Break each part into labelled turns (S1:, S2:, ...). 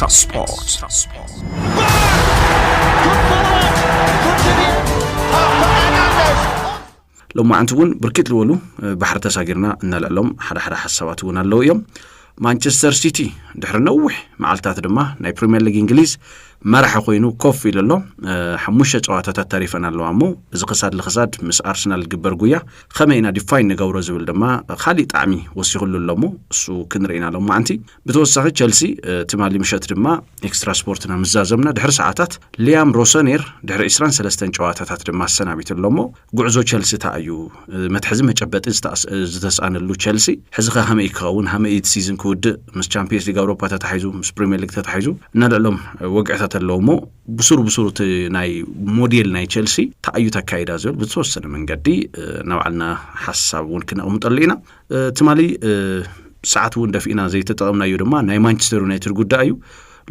S1: Extra Sports. لما عنتون بركت الولو بحر تساجرنا إن العلم حدا حسابات ونالو يوم مانشستر سيتي دحر نوح معلتات دما ناي بريمير ليج انجليز ما راح يكونوا كوفي لله حموشه ጨዋታታት ታሪፈና አለው አሞ እዚ قصاد لخصاد مس ارسنال ግበር ጉያ خمينا ዲፋይን ነገውሮ ዝብል ድማ خالي ጣዕሚ ወሲኹሉ ለሞ እሱ ክንሪና ለው ማንቲ በተወሳኺ ቸልሲ ትማሊ ምሸት ድማ ኤክስትራ ስፖርትና መዛዘምና ድሕር ሰዓታት ሊያም ሮሰኔር ድሕር 23 ጨዋታታት ድማ ሰናቢት ለሞ ጉዕዞ ቸልሲ ታዩ መትሕዝ መጨበጥ ዝተሳነሉ ቸልሲ ሕዝኻ ሃመይ ክኸውን ሃመይ ሲዝን ኩድ ምስ ቻምፒየንስ ሊግ አውሮፓ ተታሒዙ ምስ ፕሪሚየር ሊግ ተታሒዙ እናለሎም ወግዕታ ተለውሞ ብሱሩ ናይ ሞዴል ናይ ቸልሲ ታዩ ተካይዳ ዘል በተወሰነ መንገዲ ናውዓልና ሐሳብ ወንከና ወምጠለይና ትማሊ ሰዓት ወንደፊና ዘይተጠቀምናዩ ድማ ናይ ማንቸስተር ዩናይትድ ጉዳዩ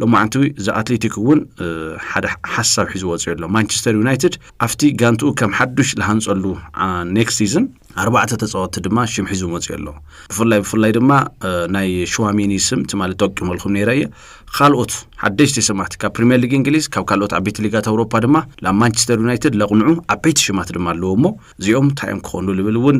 S1: ለማንቱ ዛ አትሌቲክ ወን ሓደ ሐሳብ ሒዙ ወጽየሎ ማንቸስተር ዩናይትድ አፍቲ ጋንቱ ከም ሓዱሽ ለሃንጸሉ ኔክስት ሲዝን 4 ተጻወት ድማ ሽም ሒዙ ወጽየሎ ብፍላይ ድማ ናይ ሹዋሚኒ ስም ትማሊ ተጠቅመልኩም ነይራየ ካልኦት ሓደሽቲ ስማት ካብ ፕሪሚየር ሊግ እንግሊዝ ካብ ካልኦት አቤት ሊጋት አውሮፓ ድማ ለማንቸስተር ዩናይትድ ለቁንዑ አቤት ሽማት ድማ ኣለዎሞ እዚኦም ታይም ኮኑ ልብልውን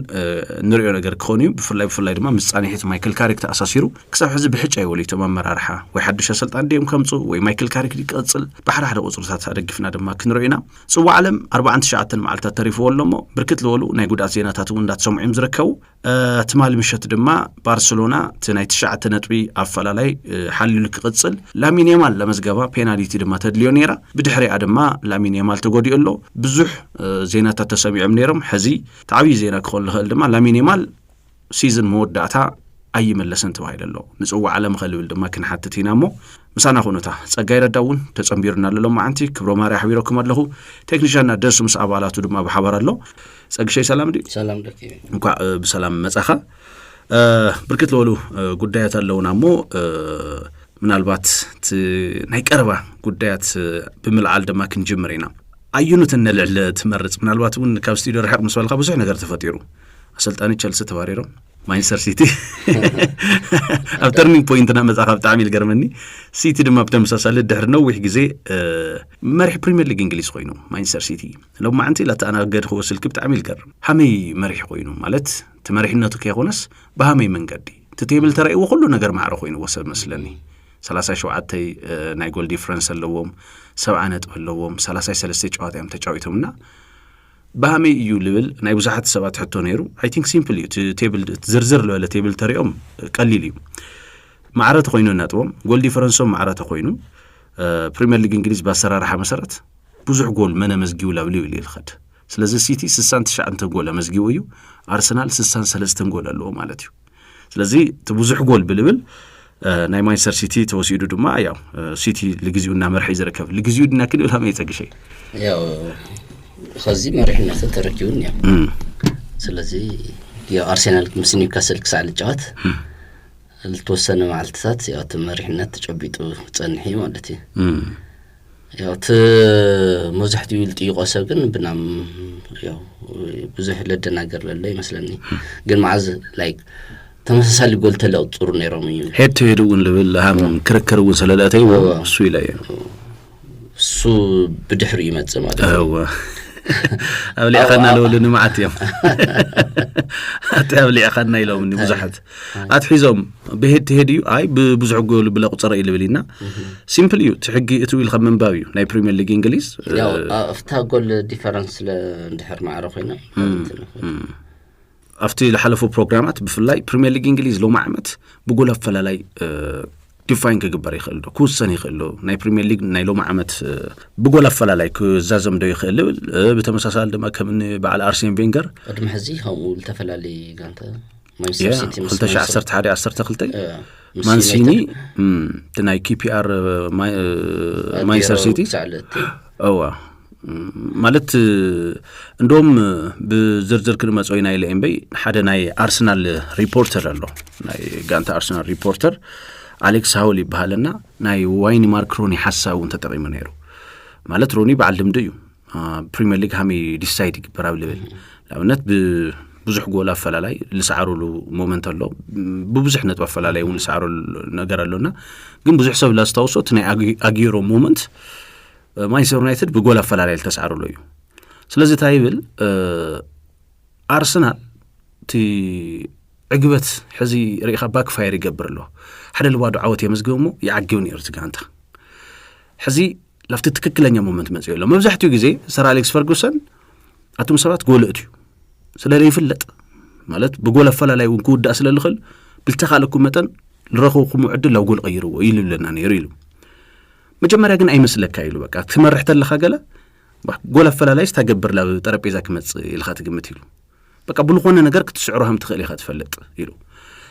S1: ንሪኦ ነገር ኮኑ ብፍላይ ድማ ምጻኒሕት ማይክል ካሪክ ተኣሳሲሩ ክሳብ ሕዚ ብሕጫ ይወሊቶ መመራርሓ ወይ ሓድሽ አሰልጣን ደም ከምጹ ወይ ማይክል ካሪክ ሊቀጽል ባሕራሕደ ቁጽርታት አደግፍና ድማ ክንሪኢና ጽዋ ዓለም 49 መዓልታት ተሪፉ ወሎሞ ብርክት ለወሉ ናይ ጉዳት ዜናታት እንዳትሰምዑም ዝርከቡ ትማሊ ምሸት ድማ ባርሴሎና ትናይ 9 ነጥቢ አፈላላይ ሓሊሉ ክቅጽል ላሚን ያማል ለመዝገባ ፔናልቲ ድማ ተድልዮ ነራ ብድሕሪኣ ድማ ላሚን ያማል ተጎዲኡሎ ብዙሕ ዜናታት ተሰሚዖም ነሮም ሕዚ ታዕቢ ዜና ክኾን ልኽእል ድማ ላሚን ያማል ሲዝን መወዳእታ ኣይመለሰን ተባሂለሎ ንጽዋ ዓለም ኸልብል ድማ ክንሓትቲናሞ ምሳና ኾነታ ጸጋይ ረዳውን ተጸምቢርና ለሎ ማዓንቲ ክብሮ ማርያ ሓቢሮኩም ኣለኹ ቴክኒሻንና ደሱ ምስ አባላቱ ድማ በሓባር ኣሎ ጸግሸይ ሰላም ዲ
S2: ሰላም ደቂ
S1: እንኳ በሰላም መጻኻ ብርክት ለወሉ ጉዳያት ኣለውናሞ ምናልባት ናይ ቀረባ ጉዳያት ብምልዓል ድማ ክንጅምርና አዩኑት እንልዕል ትመርጽ ምናልባት ውን ካብ ስቱዲዮ ረሓቅ ምስ ባልካ ብዙሕ ነገር ተፈጢሩ አሰልጣኒ ቸልሲ ተባሪሮም ማንቸስተር ሲቲ ኣብ ተርኒንግ ፖይንት ና መጻኻ ብጣዕሚ ይገርመኒ ሲቲ ድማ ብተመሳሳሊ ድሕር ነዊሕ ግዜ መሪሕ ፕሪሚየር ሊግ እንግሊዝ ኮይኑ ማንቸስተር ሲቲ ለው ማዓንቲ ላተኣናገድ ክወስል ብጣዕሚ ይገርም ሃመይ መሪሕ ኮይኑ ማለት ተመሪሕነቱ ከይኾነስ በሃመይ መንገዲ ትቴብል ተራእይዎ ሁሉ ነገር ማዕረ ኮይኑ ወሰብ መስለኒ 37 ናይ ጎል ዲፍረንስ ኣለዎም 70 ነጥብ ኣለዎም 33 ጨዋታ እዮም ተጫዊቶምና በሃመይ እዩ ልብል ናይ ብዙሓት ሰባት ሕቶ ነይሩ አይ ቲንክ ሲምፕል እዩ ቴብል ዝርዝር ለለ ቴብል ተሪኦም ቀሊል እዩ ማዕረ ተኮይኑ ነጥቦም ጎል ዲፍረንሶም ማዕረ ተኮይኑ ፕሪሚየር ሊግ እንግሊዝ ባሰራርሓ መሰረት ብዙሕ ጎል መነ መዝጊው ላብሊው ይልኸድ ስለዚ ሲቲ 69 ጎል መዝጊው እዩ አርሰናል 63 ጎል ኣለዎ ማለት እዩ ስለዚ ብዙሕ ጎል ብልብል ናይ ማንቸስተር ሲቲ ተወሲዱ ድማ ያው ሲቲ ለግዚውና መርሒ ዝረከብ ለግዚውና ክልል ሃመይ ጸግሸይ
S2: ያው خزي مرحنا تركيون يا ስለዚህ ያው አርሰናል ምስ ኒውካስል ክሳል ጫወት ልትወሰነ ማልታት ያው ተመሪሕነት ተጨቢጡ ጸንሒ ማለት እዩ ያው መዝሕት ይልጥይ ቆሰብ ግን ብናም ያው ብዙሕ ለደናገር ለለ ይመስለኒ ግን ማዕዝ ላይክ ተመሳሳሊ ጎል ተለውጥ ጥሩ ነይሮም እዩ ሄድ ቱ ሄድ ውን ለብል ሃም ክርክር ውን ስለላተይ እሱ ይላየ እሱ ብድሕሪ ይመጽ ማለት ነው أولي أخذنا له لنمعت يوم أولي أخذنا يلوم إني بزحت أتحيزهم بهد تهديو أي بزعق قول بلا قصرة إلى بلينا سيمبل يو تحقي أتوي الخمن باويو ناي بريمير ليج إنجليز يا أفتها قول ديفرنس لندحر مع رخينا
S1: أفتي لحلفوا برنامجات بفلاي بريمير ليج إنجليز لو معمت بقول فلاي ዲፋይን ከግበር ይخلو ኩሰን ይخلو ናይ ፕሪሚየር ሊግ ናይ ሎ ማዓመት ብጎል አፈላላይ ከዛዘም ደው ይخل በተመሳሳል ደማ ከምን በዓል አርሴን ቬንገር
S2: ቀድም ሕዚ ኸሙ ተፈላላይ ጋንተ ማንቸስተር ሲቲ ምስ
S1: 2011 ማንሲኒ ተናይ ኪፒአር ማንቸስተር ሲቲ አዋ ማለት እንደውም በዝርዝር ክንመጽወይና ኢለኤምቤ ሓደ ናይ አርሰናል ሪፖርተር አሎ ናይ ጋንታ አርሰናል ሪፖርተር አሌክስ ሃውል ይባልና ናይ ዋይኒ ማርክ ሮኒ ሐሳቡን ተጠቅመ ነይሩ ማለት ሮኒ በዓል ልምድ እዩ ፕሪሚየር ሊግ ሃሚ ዲሳይድ ይግበራል ለብል ለአብነት ብዙሕ ጎል አፈላላይ ልሳዓሩሉ ሞመንት ኣሎ ብብዙሕ ነጥብ አፈላላይ እውን ልሳዓሩ ነገር ኣለና ግን ብዙሕ ሰብ ላስታውሶት ናይ አጊሮ ሞመንት ማንቸስተር ዩናይትድ ብጎል አፈላላይ ተሳዓሩሉ እዩ ስለዚህ ታይብል አርሰናል ቲ ዕግበት ሕዚ ሪኢኻ ባክፋየር ይገብር ኣሎ ሓደ ልባዶ ዓወት የመስገሞ ይዓግብ ነይሩ ትጋንታ ሕዚ ላፍቲ ትክክለኛ ሞመንት መጽዮ ኣሎ መብዛሕትኡ ግዜ ሰር አሌክስ ፈርጉሰን አቱም ሰባት ጎል እትዩ ስለለ ይፍለጥ ማለት በጎል አፈላላይ ወን ኩዳ ስለልخل ብልተኻለኩም መጠን ልረኸውኩም ዕድል ላው ጎል ቀይሩዎ ይልልና ነይሩ ይሉ መጀመሪያ ግን አይመስለካ ይሉ በቃ ትመርሕ ተለኻ ገለ ጎል አፈላላይ ስታገብር ላ ጠረጴዛ ክመጽ ይልኻ ትግምት ይሉ በቃ ብልኾነ ነገር ክትስዕሩሃም ትኽእል ይኻ ትፈልጥ ይሉ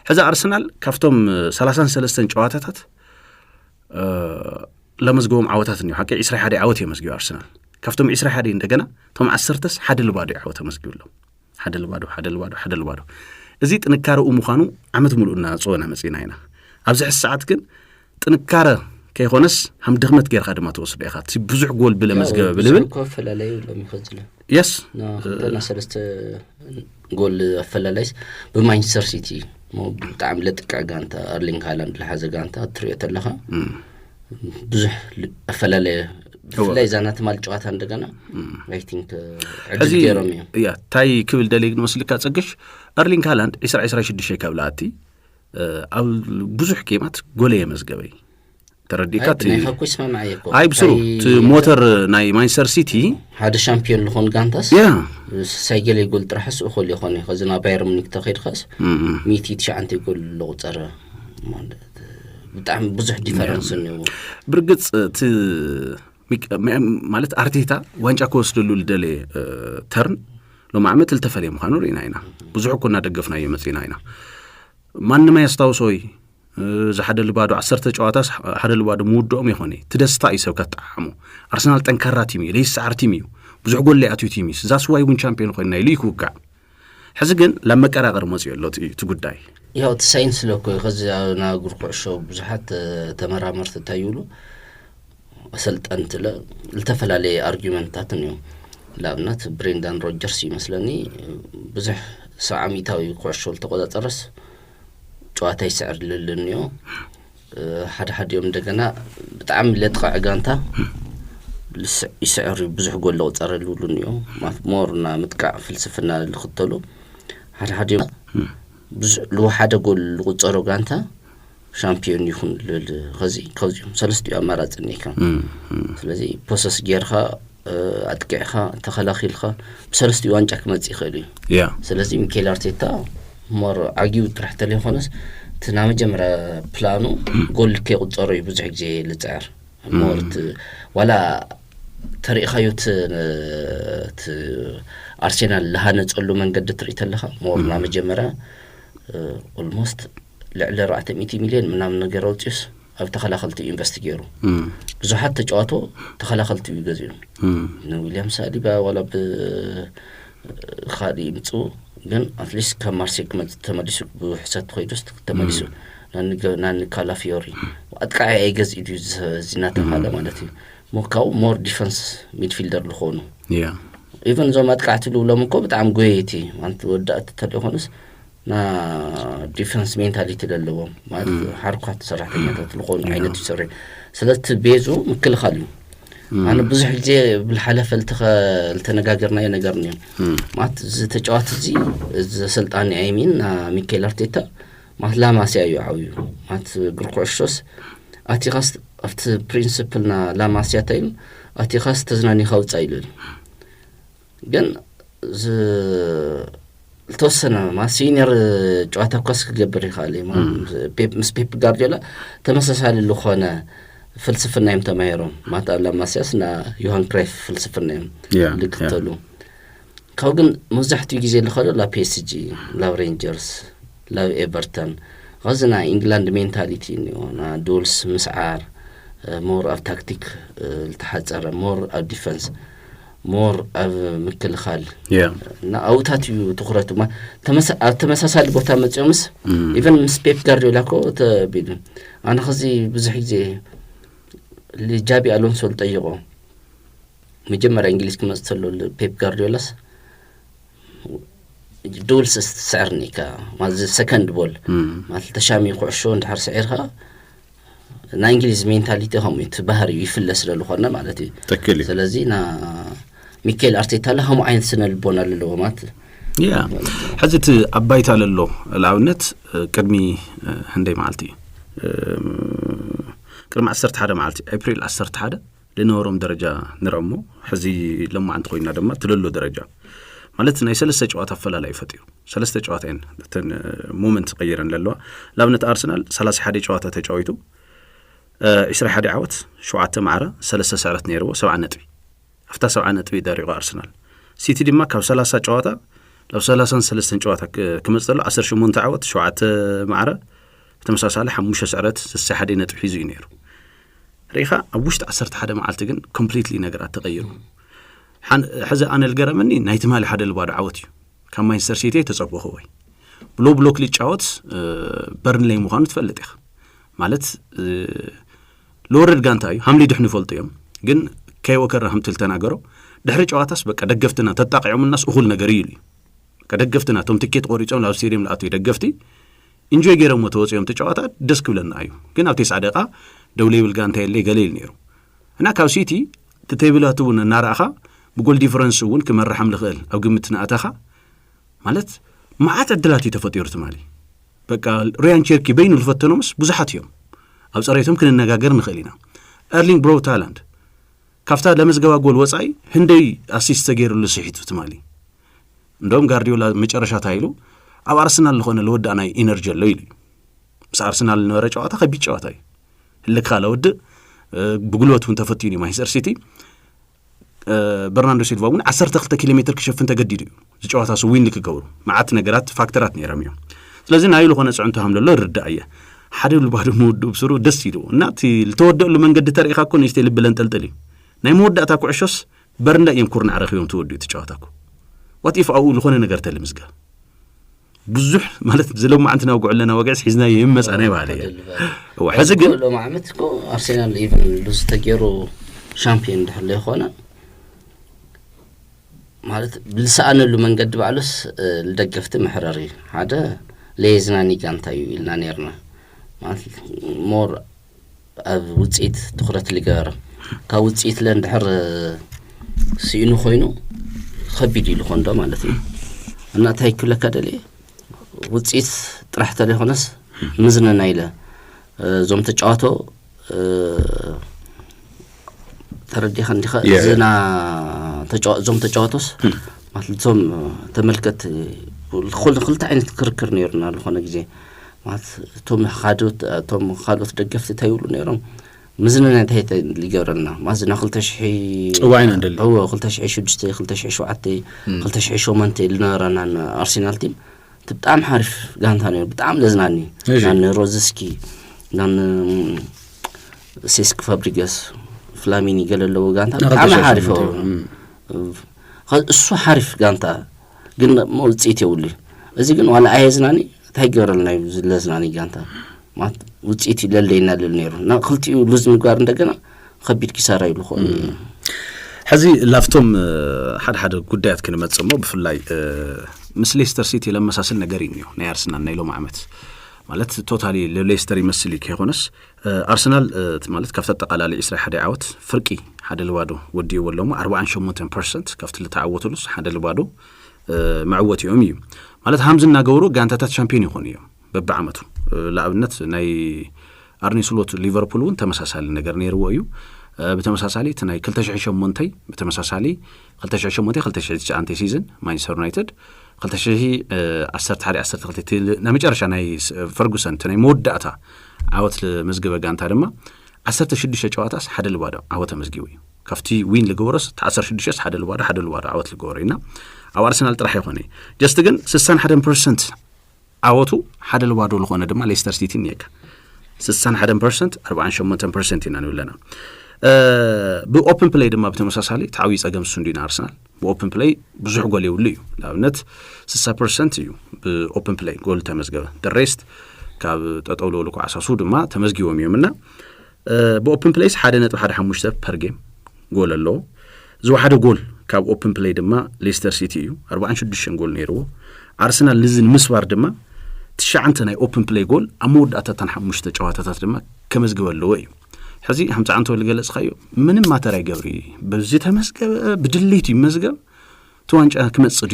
S1: ሕዛ አርሰናል ካፍቶም 33 ጨዋታታት ለመዝገቦም ዓወታት ነው ሐቂ 21 ዓወት የመስገው አርሰናል ካፍቶም 21 እንደገና ቶም 10 ሓደ ልባዶ ዓወት መስገውሎ ሓደ ልባዶ እዚ ጥንካሬው ምዃኑ ዓመት ሙሉና ጽወና መጽና ኢና ኣብዚ ሰዓት ግን ጥንካሬ ከይኾነስ ሃም ድኽመት ጌርካ ድማ ተወስደ ኢኻ ብዙሕ ጎል ብለ መዝገበ ብልብል
S2: ኮፈላላይ ለሚኸዝለ
S1: የስ
S2: እና ሰለስተ ጎል አፈላላይስ በማንቸስተር ሲቲ በጣም ለጥቃ ጋንታ አርሊንግ ሃላንድ ለሐዘ ጋንታ ትሪየተለኻ ብዙሕ አፈላላይ ፍላይ ዛናት ማልጨዋታ እንደገና አይ ቲንክ አጅገረም
S1: ያ ታይ ክብል ደሊግ መስልካ ጸግሽ አርሊንግ ሃላንድ 26 ካብላቲ አብ ብዙሕ ጌማት ጎል የመዝገበይ ተረዲካት
S2: ፈኩስ ማማየኮ
S1: አይ ብስሩ ሞተር ናይ ማንቸስተር ሲቲ
S2: ሓደ ሻምፒዮን ልኾን ጋንታስ
S1: ያ
S2: ሳይገለ ጎል ጥራሕስ እኮል ይኾን ከዝና ባየር ሙኒክ ተኸይድኻስ 190 ጎል ለቁፀረ ማለት በጣም ብዙሕ ዲፈረንስ ነው ብርግጽ
S1: ማለት አርቴታ ዋንጫ ኮስደሉ ለደለ ተርን ለማዕመት ልተፈለየ ምኻኑ ሪናይና ብዙሕ ኮና ደገፍና የመጽና አይና ማንማ ያስታውሶይ زحد البادو عصرت جواتاس حد البادو مودوم يخوني تدستا يسو كطعمو ارسنال طنكرا تيمي ليس سعر تيميو بزح جول لي اتو تيميس زاس واي وين چامبيون خوينا يليكوكا حزقن لما قراقر مصيو لو تغداي
S2: ያው ሳይንስ ለኮ ከዛና ጉርቆሾ ብዙሃት ተመራመርት ታዩሉ አሰልጣንት ለተፈላለየ አርጊመንታት ነው ላብናት ብሬንዳን ሮጀርስ ይመስለኒ ብዙህ ሰዓሚታዊ ቆሾል ተቆጣጠረስ ጨዋታ ይሰዕር ለልንዮ ሓደ يوم እንደገና በጣም ለጥቃ ጋንታ ይሰዕር ብዙህ ጎል ለውጠረሉልንዮ ሞርና ምጥቃ ፍልስፍና ለختلو ሓደ لو حدا قول قصرو غانتا شامبيون يكون للغزي كوزيوم سلستو امارات نيكا ስለዚህ ፕሮሰስ ጌርኻ አጥቂኻ ተኸላኺልኻ በሰለስትዮ ዋንጫ ከመጽ ይኸሊ
S1: ያ
S2: ስለዚህ ሚኬል አርቴታ ሞር አጊው ትራህተለ ሆነስ ትናመ ጀመረ ፕላኑ ጎል ከቁጽሮ ይብዙ ጊዜ ልጻር ሞርት ወላ ታሪኻዩት አርሰናል ለሃነጽሉ መንገድ ትሪተለኻ ሞርና መጀመሪያ almost لعل 400 مليون ምናምን ነገር አውጥስ ኣብ ተኸላኸልቲ ኢንቨስቲጌሩ ብዙሓት ተጫዋቶ ተኸላኸልቲ ይገዝዩ ነው ዊሊያም ሳሊባ ወላ በኻዲ ምጹ ግን አትሊስት ከማርሴክ ተመልሱ በሕሳት ኮይዶስ ተመልሱ ናን ካላፊዮሪ አጥቃይ አይገዝዩ ዝናተ ሀለ ማለት ነው ሞካው ሞር ዲፌንስ ሚድፊልደር ለሆኑ
S1: ያ
S2: ኢቨን ዞ ማጥቃትሉ ለምኮ በጣም ጎየቲ አንተ ወዳት ተደሆነስ نا ديفنس مينتاليتي للو ما حركات صراحه تلقون عينت يسري سلت بيزو مكل خالو انا بزح جي بالحلف التنغاغرنا ينغرني ما تتجوات زي سلطان يمين ميكيل ارتيتا ما لا ما سيايو عاويو ما غرقوشوس اتيغاس افت برينسيبلنا لا ما سياتين اتيغاس تزناني خاوصايل ግን توسنا ما سينير جواتها كوسك جبري خالي ما بيب غارديولا تمسسال اللي خونه فلسفنا يم تمايرون ما تعلم ما سياسنا يوهان كرايف فلسفنا يم لقتلو كوغن مزحتو يجي اللي خلو لا بي سي جي لا رينجرز لا ايبرتون غزنا انجلاند مينتاليتي نا دولس مسعار مور اوف تاكتيك التحصر مور اوف ديفنس مور مكل خال نا اوتاتيو تخرت ما تمساسال بوتا مصيومس ايفن سبيب غارديولا كو تبيد انا خزي بزح جي اللي جابي الونسو طيقو مجمر انجليز كمستلو بيب غارديولاس دول سعرني ما سكند بول ما تشامي قعشون دحر سعرها نا انجليز مينتاليتي هم يتبهر يفلس للخنا معناتي
S1: تكلي
S2: سلازينا ميكيل ارتيتا لهم عين سنه البونا للومات
S1: يا حزت ابايت على له العونت قدمي هندي مالتي كرم 10 حدا مالتي ابريل 10 حدا لنورم درجه نرمو حزي لما عند خوينا دما تللو درجه ማለት ናይ ሰለስተ ጨዋታ ፈላላይ ፈጥሩ ሰለስተ ጨዋታን ሞመንት ቀይረን ለለዋ ለአብነት አርሰናል 31 ጨዋታ ተጫውቶ 21 ዓወት 7 ማዕረ 3 ሰዓት ነይሮ 7 ነጥብ አፍታ 7 ነጥብ ዳሪቆ አርሰናል ሲቲ ድማ ካብ 30 ጨዋታ ለው 33 ጨዋታ ከመጽለው 18 ዓወት 7 ማዕረ ተመሳሳለ 5 ሰዓት 6 ነጥብ ሒዙ ነይሮ ሪኻ አብውሽት 11 መዓልት ግን ኮምፕሊትሊ ነገራት ተቀይሩ حزة أنا الجرمني نهاية مالي حدا البار عوتي كم مانشستر سيتي تصبح هوي بلوك لي تشاوت برنلي مخان تفلت إخ مالت لورد جانتاي هملي دحني فولتيهم جن كي وكر هم تلتنا جرو دحرج عواتس بك دقفتنا تتقع من الناس أخول نجاريلي كدقفتنا توم تكيت قريتهم لا سيريم لا أتي دقفتي إنجوي جرم متوسط يوم تشاوت دسك ولا أيو جن أو 9 دقيقة دولي بالجانتاي اللي قليل نيرو هنا كاو سيتي تتابلاتون النارخة بقول ديفرنس ون كمر حمل خيل أو قمتنا أتاخا مالت ما عاد عدلاتي تفطيرت مالي بقى ريان شيركي بين الفتنومس بزحت يوم أو صاريتهم كنا نجاجر نخلينا أرلينغ برو تالنت كافتا لمس جوا جول وصاي هندي أسيست تغير اللي صحيت في مالي ندوم غارديولا مجرشات هايلو أو أرسنال اللي خونه الود أنا إنرجي الليلي بس أرسنال نورج عطا خبيت عطاي اللي خاله ود بقولوا تون تفتيني مانشستر سيتي برناردو سيلفا ون 10 كيلومتر كشف انت قديدو جواتها سوين لك جورو معات نجرات فاكتورات نيراميو لازم هاي لو خنا صعنتهم لله ردايه حد البعض مود بسرو دس يدو ناتي التودع لمن قد تاريخا كون يستي لبلن تلتلي ناي موداتاكو عشوس برندا يمكرنا عرخيوم تودي تجواتاكو وات اف اقول خنا نجرت المزغا بزح مالت زلو ما عندنا وقع لنا وقعس حزنا يمس انا بالي هو حزق
S2: لو ما عملتكو ارسنال ايفن لوز تجيرو شامبيون دحل يخونا ማለት ብልሳአነሉ መንገድ ባሉስ ልደገፍት محرري هذا ليزناني ጋንታዩ ኢልና ነርና ማለት ሞር ኣብ ውጽኢት ትኩረት ሊገር ካብ ውጽኢት ለንድሕር ሲኢኑ ኮይኑ ከቢድ ኢሉ ኮንዶ ማለት ነው እና ታይክለ ከደለ ውጽኢት ጥራሕ ተለኾነስ ምዝነና ኢለ ዞም ተጫዋቶ تردي خندي زنا زوم تجاوتوس ማለት ዞም ተመልከት خلت عين كركر نيرنا لخونه ጊዜ ማለት ቶም خالوت ደገፍት ታይሉ ነይሮም ምዝነና ታይተ ሊገርና ማዝና 2000
S1: ጽዋይና እንደለ
S2: هو 2006 2007 2008 ልናራና አርሰናል ቲም በጣም حارف ጋንታ ነው በጣም ለዝናኒ ያን ሮዝስኪ ያን ሴስክ ፋብሪጋስ فلاميني قال له قانتا أنا عارفه السو عارف قانتا قلنا ما وصيت يقولي إذا قلنا ولا عايزناني تهجر لنا لازناني قانتا ما وصيت للينا للنير نا قلتي لازم نقارن دقنا خبيت كسارة يلخون
S1: حزي لافتم حد قدات كنا متصمم بفلاي مثل ليستر سيتي لما ساسلنا قرينيو نيارسنا نيلو معمت ማለት ቶታሊ ለሌስተር ይመስል ይከሆነስ አርሰናል ማለት ከፍተ ተቃላሊ 21 ዓወት ፍርቂ ሓደ ልባዶ ወዲ ወለሙ 48% ከፍተ ለታዓወቱሉስ ሓደ ልባዶ ማዕወት ዮም እዩ ማለት ሃምዝና ገብሩ ጋንታታት ቻምፒዮን ይሆን እዩ በበዓመቱ ለአብነት ናይ አርኒ ስሎት ሊቨርፑል ውን ተመሳሳሊ ነገር ነይርዎ እዩ በተመሳሳሊ ተናይ 2008 በተመሳሳሊ 2008 ሲዝን ማንቸስተር ዩናይትድ 2011 نمجرش أنا فرغوسن تناي مودعتا عوت المزجبة جانتا لما 16 جواتاس حد الوارد عوت مزجوي كفتي وين لجورس 16 حد الوارد عوت لجورينا أو أرسنال ترى يخوني جستجن 61% عوتو حد الوارد لخونه دم ليستر سيتي نيك 61% 48% ينانو لنا بأوبن بلاي دم بتمساسالي تعويض أجمع سندين أرسنال بأوبن بلاي بزح قولي وليو لأنت 6% يو بأوبن بلاي قول تمسجوا الريست كاب تطولوا لكو عساسود ما تمسجوا ميومنا بأوبن بلايس حدا نت وحدا حمشته بير جيم قول الله زو حدا قول كاب أوبن بلاي دم ليستر سيتي يو 40 جول نيرو አርሰናል ንዝን ምስባር ድማ ትሻዓንተ ናይ ኦፕን ፕሌይ ጎል አሞዳታ ተንሐሙሽ ተጫዋታታት ድማ ከመዝገበለው ወይ ሕዚ 50 ወል ገለጽካዮ ምንም ማተራይ ገብሪ በዚህ ተመስገበ ብድልይቲ መዝገብ ተዋንጫ ክመጽዲ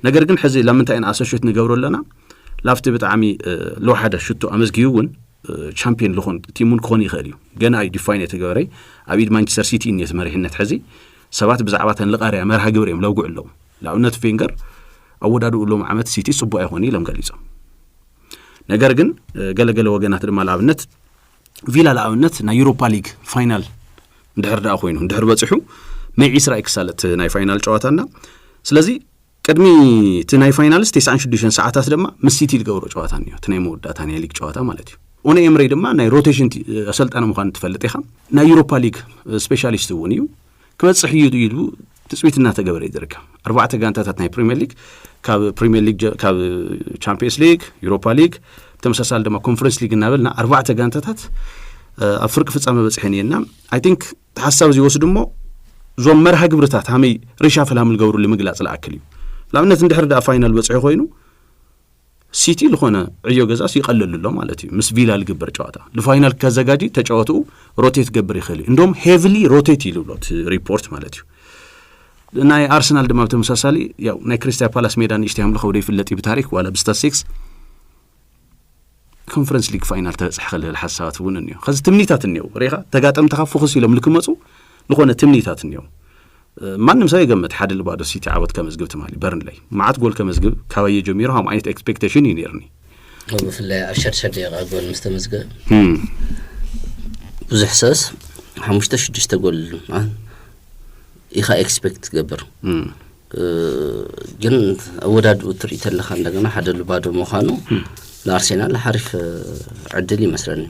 S1: ነገር ግን ሕዚ ለምንታይ አሶሺየት ንገብሮለና ላፍቲ በጣም ለዋሓደ ሽቶ አመዝጊውን ቻምፒየን ለሆን ቲሙን ኮን ይኸሊ ገና አይ ዲፋይን የተገበረ አቢድ ማንቸስተር ሲቲ እንየት መሪህነት ሕዚ ሰባት ብዛዕባተን ለቃሪያ መርሃ ግብሬም ለውጉዕለው ላውነት ፊንገር አወዳዱ ሎም ዓመት ሲቲ ጽቡ አይሆኒ ለምገልጾም ነገር ግን ገለገለ ወገናት ድማ ለአብነት ቪላ ለአብነት ና ዩሮፓ ሊግ ፋይናል እንደርዳ ኮይኑ እንደር በጽሑ ማይ ኢስራኤል ክሳለት ናይ ፋይናል ጨዋታና ስለዚህ ቀድሚ ትናይ ፋይናልስ 96 ሰዓታት ድማ ሲቲ ልገብሮ ጨዋታ ነው ትናይ መወዳታ ናይ ሊግ ጨዋታ ማለት ነው ኦነ ኤምሬ ድማ ናይ ሮቴሽን አሰልጣና መኻን ትፈልጥ ይኻ ናይ ዩሮፓ ሊግ ስፔሻሊስት ወንዩ ክበጽሕ ይዱ ትጽቢትና ተገበረ ይደርካ 4 ጋንታታት ናይ ፕሪሚየር ሊግ ካብ ፕሪሚየር ሊግ ካብ ቻምፒየንስ ሊግ ዩሮፓ ሊግ ተመሳሳል ድማ ኮንፈረንስ ሊግ እናበልና 4 ጋንታታት አፍሪካ ፍጻመ በጽሕኒና አይ ቲንክ ተሐሳብ ዝወስድሞ ዞም መርሃ ግብርታት ሃመይ ሪሻፈል ሃምል ገብሩ ለመግላጽ ለአክሊ ለአብነት እንደርዳ ፋይናል በጽሕ ኮይኑ ሲቲ ለሆነ ዕዮ ገዛስ ይቀልልሎ ማለት እዩ ምስ ቪላ ልግበር ጨዋታ ለፋይናል ከዘጋጂ ተጫዋቱ ሮቴት ገበር ይኸሊ እንደውም ሄቪሊ ሮቴት ይሉሎት ሪፖርት ማለት እዩ ናይ አርሰናል ድማ ተመሳሳሊ ያው ናይ ክሪስታል ፓላስ ሜዳን ይሽተያም ለኸውደ ይፍለጥ በታሪክ ዋላ ብስታሲክስ ኮንፈረንስ ሊግ ፋይናል ተጽሕኸለ الحسابات ወንንዩ ከዚ ትምኒታት ነው ሬኻ ተጋጠም ተኸፍኹስ ይለም ልክመጹ ለሆነ ትምኒታት ነው ማንም ሰው ይገመት ሓደ ለባዶ ሲቲ ዓወት ከመዝግብ ተማሊ በርን ላይ ማዓት ጎል ከመዝግብ ካባየ ጀሚሮ ሃም አይነት ኤክስፔክቴሽን ይነርኒ
S2: በፍላይ አሸርሸር ደቂቃ ጎል መስተመዝገብ ብዙሕ ሰስ 5-6 ጎል ኢኻ ኤክስፔክት ገበር ግን አወዳዱ ትርኢት ለኻ እንደገና ሓደ ለባዶ መኻኑ ለአርሰናል ሐሪፍ ዕድል ይመስላል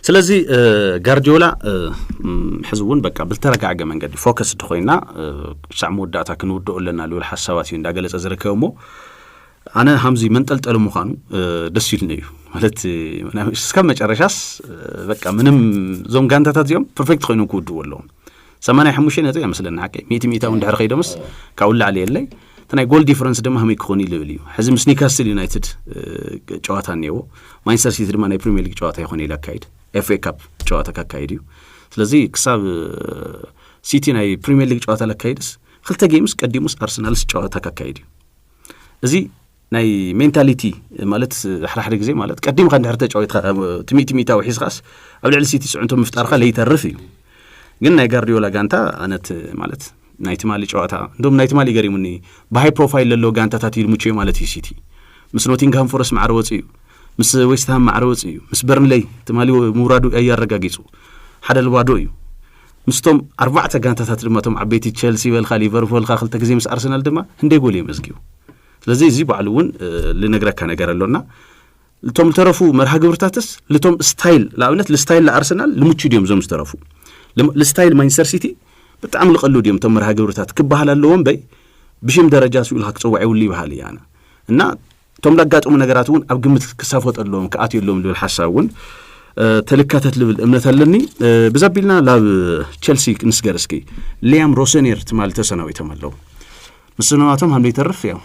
S1: ስለዚህ ጋርዲዮላ ሕዝቡን በቃ ብልተረጋገ መንገድ ፎከስ ድኾይና ሳዕሙ ወዳታ ክንወደውለና ለول ሐሳባት እንዳገለጸ ዝርከውሞ አነ ሐምዚ መንጠልጠሉ መኻኑ ደስ ይልነዩ ማለት እስከ መጨረሻስ በቃ ምንም ዞም ጋንታታት ዚኦም ፐርፌክት ኮይኑ ኩድወለው 85 ነጥብ ያመስለና አቀ ሚቲሚታው እንደር ኸይደምስ ካውላ አለይ ተናይ ጎል ዲፈረንስ ደማ ሃሚ ኮኒ ልብልዩ ሕዝም ኒውካስል ዩናይትድ ጨዋታ ነው ማንቸስተር ሲቲ ድማ ናይ ፕሪሚየር ሊግ ጨዋታ ይሆን ይላካይድ ኤፍኤ ካፕ ጨዋታ ካካይዲው ስለዚህ ክሳብ ሲቲ ናይ ፕሪሚየር ሊግ ጨዋታ ለካይድስ ክልተ ጌምስ ቀዲሙስ አርሰናልስ ጨዋታ ካካይዲው እዚ ናይ ሜንታሊቲ ማለት ሓራሓደ ግዜ ማለት ቀዲም ካንደ ህርተ ጨዋታ ትሚቲሚታው ሒስኻስ ኣብ ልዕሊ ሲቲ ጽዕንቶ ምፍጣርኻ ለይተርፍ እዩ ግን ናይ ጋርዲዮላ ጋንታ አነት ማለት ናይትማሊ ጨዋታ እንደም ናይትማሊ ገሪሙኒ በሃይ ፕሮፋይል ለሎ ጋንታታት ይልሙቼ ማለት ሲቲ ምስ ኖቲንግሃም ፎረስት ማዕረወጽ እዩ ምስ ዌስት ሃም ማዕረወጽ እዩ ምስ በርንሌይ ትማሊ ሙራዱ ያረጋግጹ ሓደ ለባዶ እዩ ምስቶም 4 ጋንታታት ድማቶም ዓበይቲ ቼልሲ በልኻ ሊቨርፑል ኻ ክልተ ግዜ ምስ አርሰናል ድማ እንደ ጎል ይመዝጊው ስለዚህ እዚ ባዕሉውን ለነገረካ ነገር አለውና ለቶም ተረፉ መርሃ ግብርታትስ ለቶም ስታይል ለአብነት ለስታይል ለአርሰናል ልሙቹ ዲዮም ዞም ተረፉ ለስታይል ማንቸስተር ሲቲ በጣም ለቀሉ ዲዮም ተመርሃ ግብርታት ክባሃላለውን በይ ብሽም ደረጃ ሲውል ሀቅጸው ሊ ባህል ያና እና ቶም ለጋጥሙ ነገራቱን አብ ግምት ክሳፈጠሎም ከአትየሎም ለል ሐሳቡን ተልካተት ልብል እምነት አለኒ በዛቢልና ላብ ቼልሲ ንስገርስኪ ሊያም ሮሰኔር ተማል ተሰናው የተመለው መስናዋቶም አንዴ ተርፍ ያው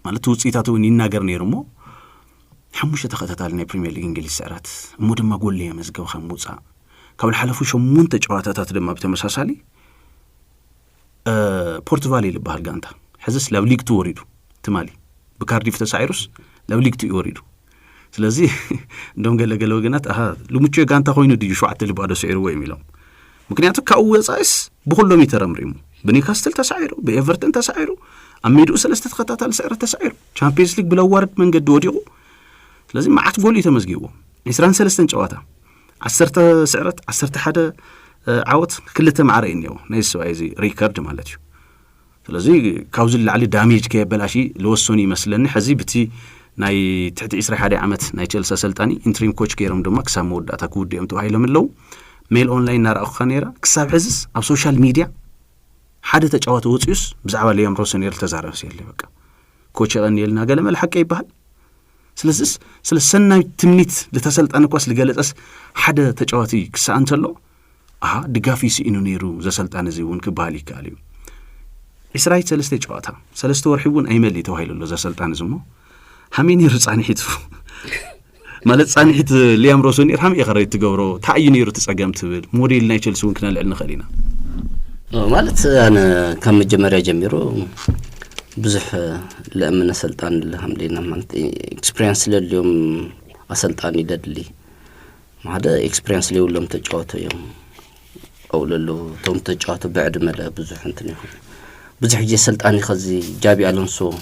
S1: ማለት ውጽኢታቱን ይናገር ነርሞ ሐሙሽ ተከታታል ናይ ፕሪሚየር ሊግ እንግሊዝ ሰራት ሙድማ ጎል የመዝገብ ኸሙጻ ካብል ሐለፉ 8 ጨዋታታት ድማ በተመሳሳሊ ፖርቱጋል ይልባል ጋንታ ሕዝስ ላብ ሊግ ተወሪዱ ተማሊ በካርዲፍ ተሳይሩስ ላብ ሊግ ተወሪዱ ስለዚህ እንደም ገለገለ ወገናት ለሙቹ ጋንታ ሆይኑ ዲዩ ሸዋት ልባዶ ሰይሩ ወይ ሚለው ምክንያቱ ካውጻይስ በሁሉም ይተረምሪሙ በኒውካስትል ተሳይሩ በኤቨርተን ተሳይሩ አሜዱ ሰለስተ ተከታታል ሰይረ ተሳይሩ ቻምፒየንስ ሊግ ብለው ዋርድ መንገድ ወዲቁ ስለዚህ ማዓት ጎል ይተመዝጊው 23 ጨዋታ 10 ስዕረት 11 ዓወት ክልተ ማዕረይ ነው ናይስ ዋይዚ ሪከርድ ማለት እዩ ስለዚህ ካውዝ ለዓሊ ዳሜጅ ከበላሺ ለወሶኒ መስለኒ ሕዚ ብቲ ናይ ትሕቲ 21 ዓመት ናይ ቼልሲ ሰልጣኒ ኢንትሪም ኮች ገይሮም ድማ ክሳብ መወዳእታ ክውድዮም ተባሂሎም ለው ሜል ኦንላይን ናራእኹ ነራ ክሳብ ሕዝስ ኣብ ሶሻል ሚዲያ ሓደ ተጫዋተ ወጽዩስ ብዛዕባ ሊያም ሮሰኔር ተዛረበ ሲል በቃ ኮች ቀኒልና ገለ መልሐቀ ይባል ስለዚህ ስለሰናይ ትምኒት ለተሰልጣን ኳስ ለገለጸስ ሓደ ተጫዋቲ ክሳንተሎ ድጋፊ ሲኢኑ ነሩ ዘሰልጣን እዚውን ክባል ይካልዩ إسرائيل سلسلة جواتا سلسلة ورحبون أي ملي توهيل له زي سلطان زمو هميني رصاني حيتو مالت صاني حيت ليام روسوني رحم يخرج تجورو تعيني رتسعجم تبل موديل نايتشل سون كنا لعلنا خلينا
S2: مالت أنا كم جمرة جميرو بزح لأمن سلطان الحمد لله مالت experience لليوم سلطاني ددلي ما هذا experience اللي ولهم تجاوته يوم أو للو توم تجاوته بعد ملا بزح أنتني بزح جي سلطاني خزي جابي ألونسو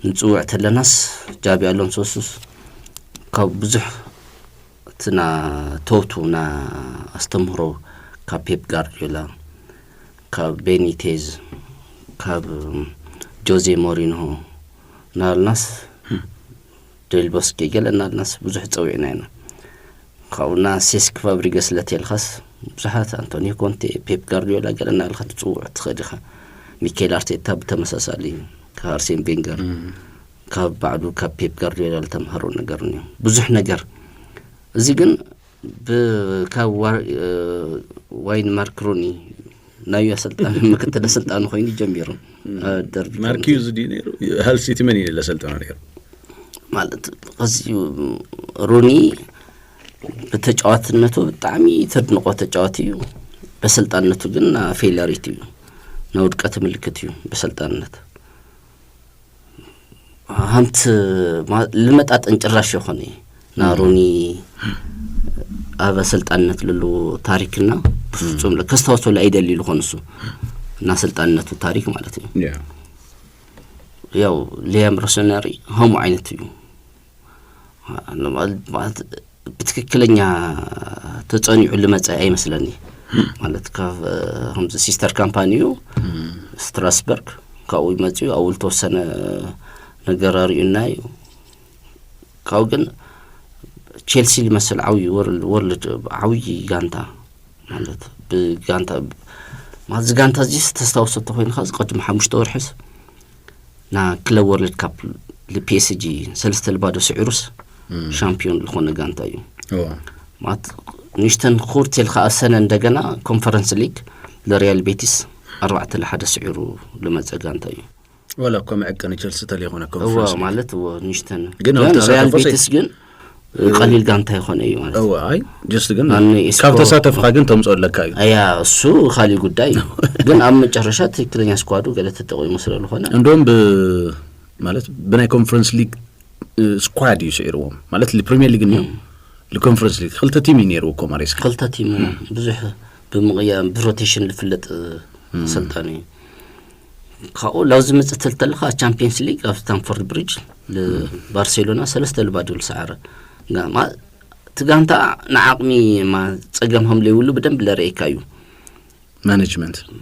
S2: نتوعت لناس جابي ألونسو سوس كاب بزح تنا توتو نا استمرو كابيب غارديولا كاب بينيتيز كاب جوزي مورينو نال ناس ديل بوسكي قال الناس بزح تسوينا هنا كاونا سيسك فابريغاس لاتيلخاس بزحات انتوني كونتي بيب غارديولا قال لنا الخط تصوعت خدخه ميكيل ارتيتا بتمساسالي كارسين فينجر كاب بعدو كاب بيب غارديولا تمهرو نغرني بزح نغر زي كن بكا واين ماركروني نايو سلطان ما كنت سلطان خويني جميرو
S1: ماركيوز دينيرو هل سيتي مني لا سلطان غير
S2: ማለት قصي روني بتجاوتنته በጣም ተድንቆ ተጫዋቲዩ በስልጣንነቱ ግን ፌለሪቲዩ ነው ድቀት ምልክትዩ በስልጣንነት አንተ ለመጣጠን ጭራሽ ይሆነ ናሮኒ አበስልጣንነት ለሉ ታሪክና ፍጹም ለከስታውሶ ላይ አይደል ይልሆንሱ እና ስልጣንነቱ ታሪክ ማለት ነው ያው ሊያም ሮሰናሪ ሆም አይነትዩ ማለት በትክክለኛ ተጻኒዑ ለመጻ አይመስለኒ ማለት ከሁም ሲስተር ካምፓኒው ስትራስበርግ ካው ይመጪው አውል ተወሰነ ነገራሪና ካው ግን ቼልሲ ሊመስል አውይ ወርልድ አውይ ጋንታ ማለት በጋንታ ማዝ ጋንታ ዚስ ተስተውሰተ ሆይን خاص قدم 5 ወርሕስ ና ክለብ ወርልድ ካፕ ለፒኤስጂ ሰለስተ ባዶ ሲዑሩስ ሻምፒዮን ለሆነ ጋንታዩ ማት ንሽተን ኮርቴል خاصነ እንደገና ኮንፈረንስ ሊግ ለሪያል ቤቲስ 4-1 ሲዑሩ ለመጸጋንታዩ
S1: ولا كما عقن ቸልሲ ተለይሆነ ኮንፈረንስ
S2: ማለት ንሽተን ግን ሪያል ቤቲስ ግን قليل ጋንታ ይሆነ እዩ ማለት
S1: አይ ጀስት ግን ካብ ተሳተፍካ ግን ተምጾለካ እዩ
S2: አያ እሱ ኻሊ ጉዳይ ግን አም መጨረሻ ትክክለኛ ስኳዱ ገለተ ተቆይሞ ስለሆነ
S1: እንደውም ማለት በናይ ኮንፈረንስ ሊግ ስኳድ ይሰይሩም ማለት ለፕሪሚየር ሊግ ነው ለኮንፈረንስ ሊግ خلت ቲም ይነሩ ኮማሪስ
S2: خلت ቲም ብዙህ በመቅያ በሮቴሽን ለፍለጥ ሰልጣኒ ካው ላዝም ጽተልተልኻ ቻምፒየንስ ሊግ አፍ ስታንፎርድ ብሪጅ ለባርሴሎና 3-2 ሰዓረ ጋማ ትጋንታ ናዓቅሚ ማ ጸገምهم ለይውሉ በደንብ ለረይካዩ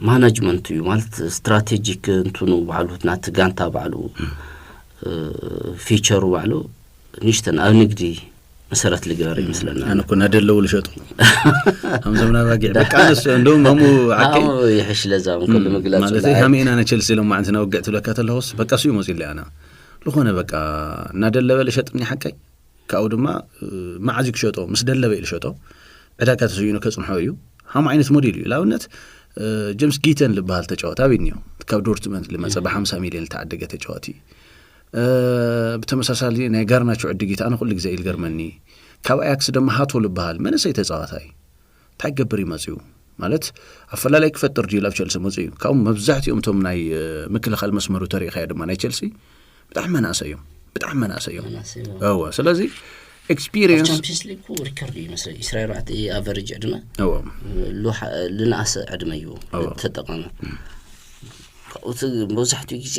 S2: ማኔጅመንት ዩ ማለት ስትራቴጂክ እንትኑ ባሉት ና ትጋንታ ባሉ ፊቸሩ ባሉ ንሽተን አብንግዲ መሰረት ለግራሪ መስለና
S1: انا كنا دلو لشطو هم زمنا باقي በቃ እሱ እንደውም ማሙ አቂ
S2: ይحش ለዛም كل መግላጽ
S1: ማለት ሀሚና እኔ ቸልሲ ለማ አንተ ነው ወገቱ ለከተለውስ በቃ እሱ ይሞጽል ያና ለሆነ በቃ እና ደለበ ለሸጥኝ ሐቀይ ካውድማ ማዓዚክ ሸጦ መስደለበ ይልሸጦ ዕዳጋ ተሰዩነ ከጽንሐዩ ሀም አይነት ሞዴል ይላውነት ጄምስ ጊተን ለባህል ተጫዋታ ቢኒው ከዶርትመንት ለመጸ በ50 ሚሊዮን ተዓደገ ተጫዋቲ በተመሳሳሊ ናይ ጋርናቾ ዕድጊት አነ ሁሉ ጊዜ ይልገርመኒ ካብ አያክስ ደማ ሃቶ ለባህል መንሰይ ተጫዋታይ ታገብር ይመጽዩ ማለት አፈላላይ ክፈጥር ዲላፍ ቸልሲ መጽዩ ካው መብዛሕቲኦም ቶም ናይ ምክልኻል መስመሩ ታሪኽ ያደማ ናይ ቸልሲ በጣም መናሰየው አዎ ስለዚህ ኤክስፒሪየንስ
S2: ቻምፒየንስ ሊግ ሪከርድ ይመስል እስራኤል አት አቨሬጅ አድማ አዎ ለናስ አድማዩ ተጠቀመ በዛህቱ ጊዜ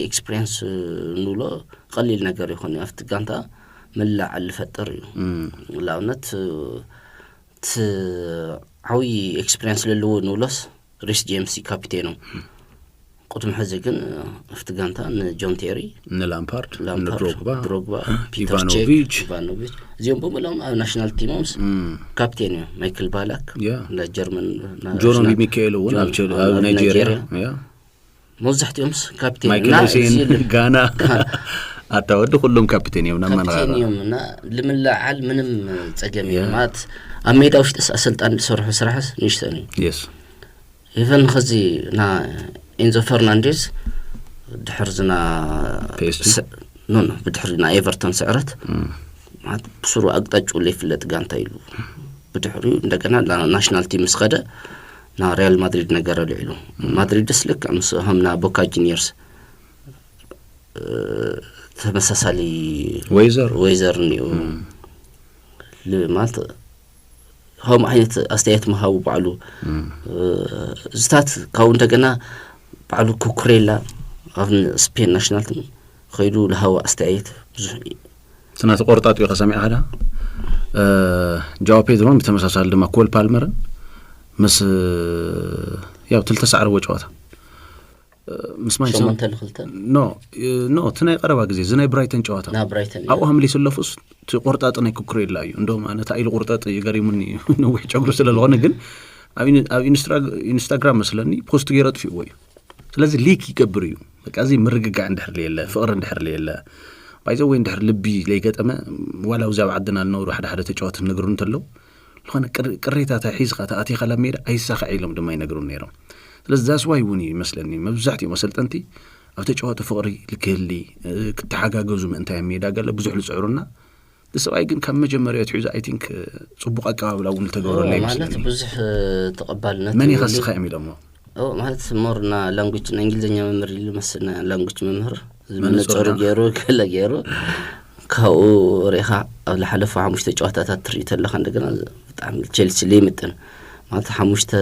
S2: ኤክስፒሪየንስ ኑሎ قليل ነገር ይሆን አፍት ጋንታ መላዕ አልፈጠር ላውነት አዊ ኤክስፒሪየንስ ለለው ኑሎስ ሪስ ጄምስ ካፒቴኑ قدم حزقن افتقانتا جون تيري
S1: لامبارد
S2: دروغبا ايفانوفيتش زيهم بملهم ناشنال تيمومس كابتن مايكل بالاك لا جيرمان
S1: جوروني ميكيلو او نيجيريا
S2: موزحتيومس كابتن
S1: مايكل غانا አታወድ ሁሉም ካፒቴን ይሁንና
S2: ካፒቴንና ለምን ላዓል ምንም ጸገም ይማት አሜዳውሽ ተሰልጣን ሰርሁ ስራህስ ንሽተኒ
S1: yes
S2: even خزي نا ኢንዞ ፈርናንዴዝ ድሕርዝና ኖ ብድሕርና ኤቨርተን ስዕረት ማለት ብስሩ አቅጣጫ ላይ ፍለጥ ጋንታ ይሉ ብድሕሪው እንደገና ናሽናል ቲም ስኸደ ና ሪያል ማድሪድ ነገር አለሉ ማድሪድ ስልክ አምስ ሀምና ቦካ ጁኒየርስ ተመሳሳሊ ወይዘር ነው ለማለት هم عينت أستيات مهاو بعلو زتات كون تجنا بعلو كوكريلا غفن سبين ناشنال خيلو لهوا أستيات
S1: سنة قرطات يقسمي هذا جواب بيدرون بتمساسال لما كول بالمر مس يا تلتسعر وجهاتها مس ما
S2: يسمى
S1: نو تناي قربا غزي زناي برايتن جواتها
S2: نا برايتن
S1: او هم لي سلفوس تقرطاطناي كوكريلا ايو እንደውም አነታ አይል ቁርጣጥ ይገሪሙኒ ነው ጨግሩ ስለሆነ ግን ኢንስታግራም መስለኒ ፖስት ገረጥ ፊ ወይ ስለዚህ ሊክ ይገብሩ በቃ እዚ ምርግጋ እንደህር ለለ ፍቅር እንደህር ለለ ባይዘው ወይ እንደህር ልቢ ለይገጠመ ወላው ዛብ عدنا ነው ሓደ ተጫወት ንግሩን ተለው ለሆነ ቅሬታ ታሒዝካ ታአቲ خلامير አይሳخ አይሎም ደማ ይነግሩን ነይሮም ስለዚህ ዛስ ዋይ ውኒ መስለኒ መብዛሕቲ መሰልጠንቲ ኣብ ተጫወተ ፍቅሪ ልክህሊ ክትሓጋገዙ ምንታይ ሜዳ ገለ ብዙሕ ልጽዕሩና ለሰባይ ግን ከመጀመሪያው ትዕዛ አይ ቲንክ ጽቡቅ አቀባበል አውን ተገበረለይ
S2: ማለት ብዙሕ ተቀባልነት
S1: ምን ይخصخ የሚለሞ
S2: ማለት ሞርና ላንጉጅ እንግሊዘኛ መምህር ይመስልና ላንጉጅ መምህር ምንጽሩ ገሩ ከለገሩ ካው ሪኻ ኣብ ለሐለፈ 5 ተጫዋታታት ትርኢት ለኻ እንደገና በጣም ቼልሲ ሊምጥን ማለት 5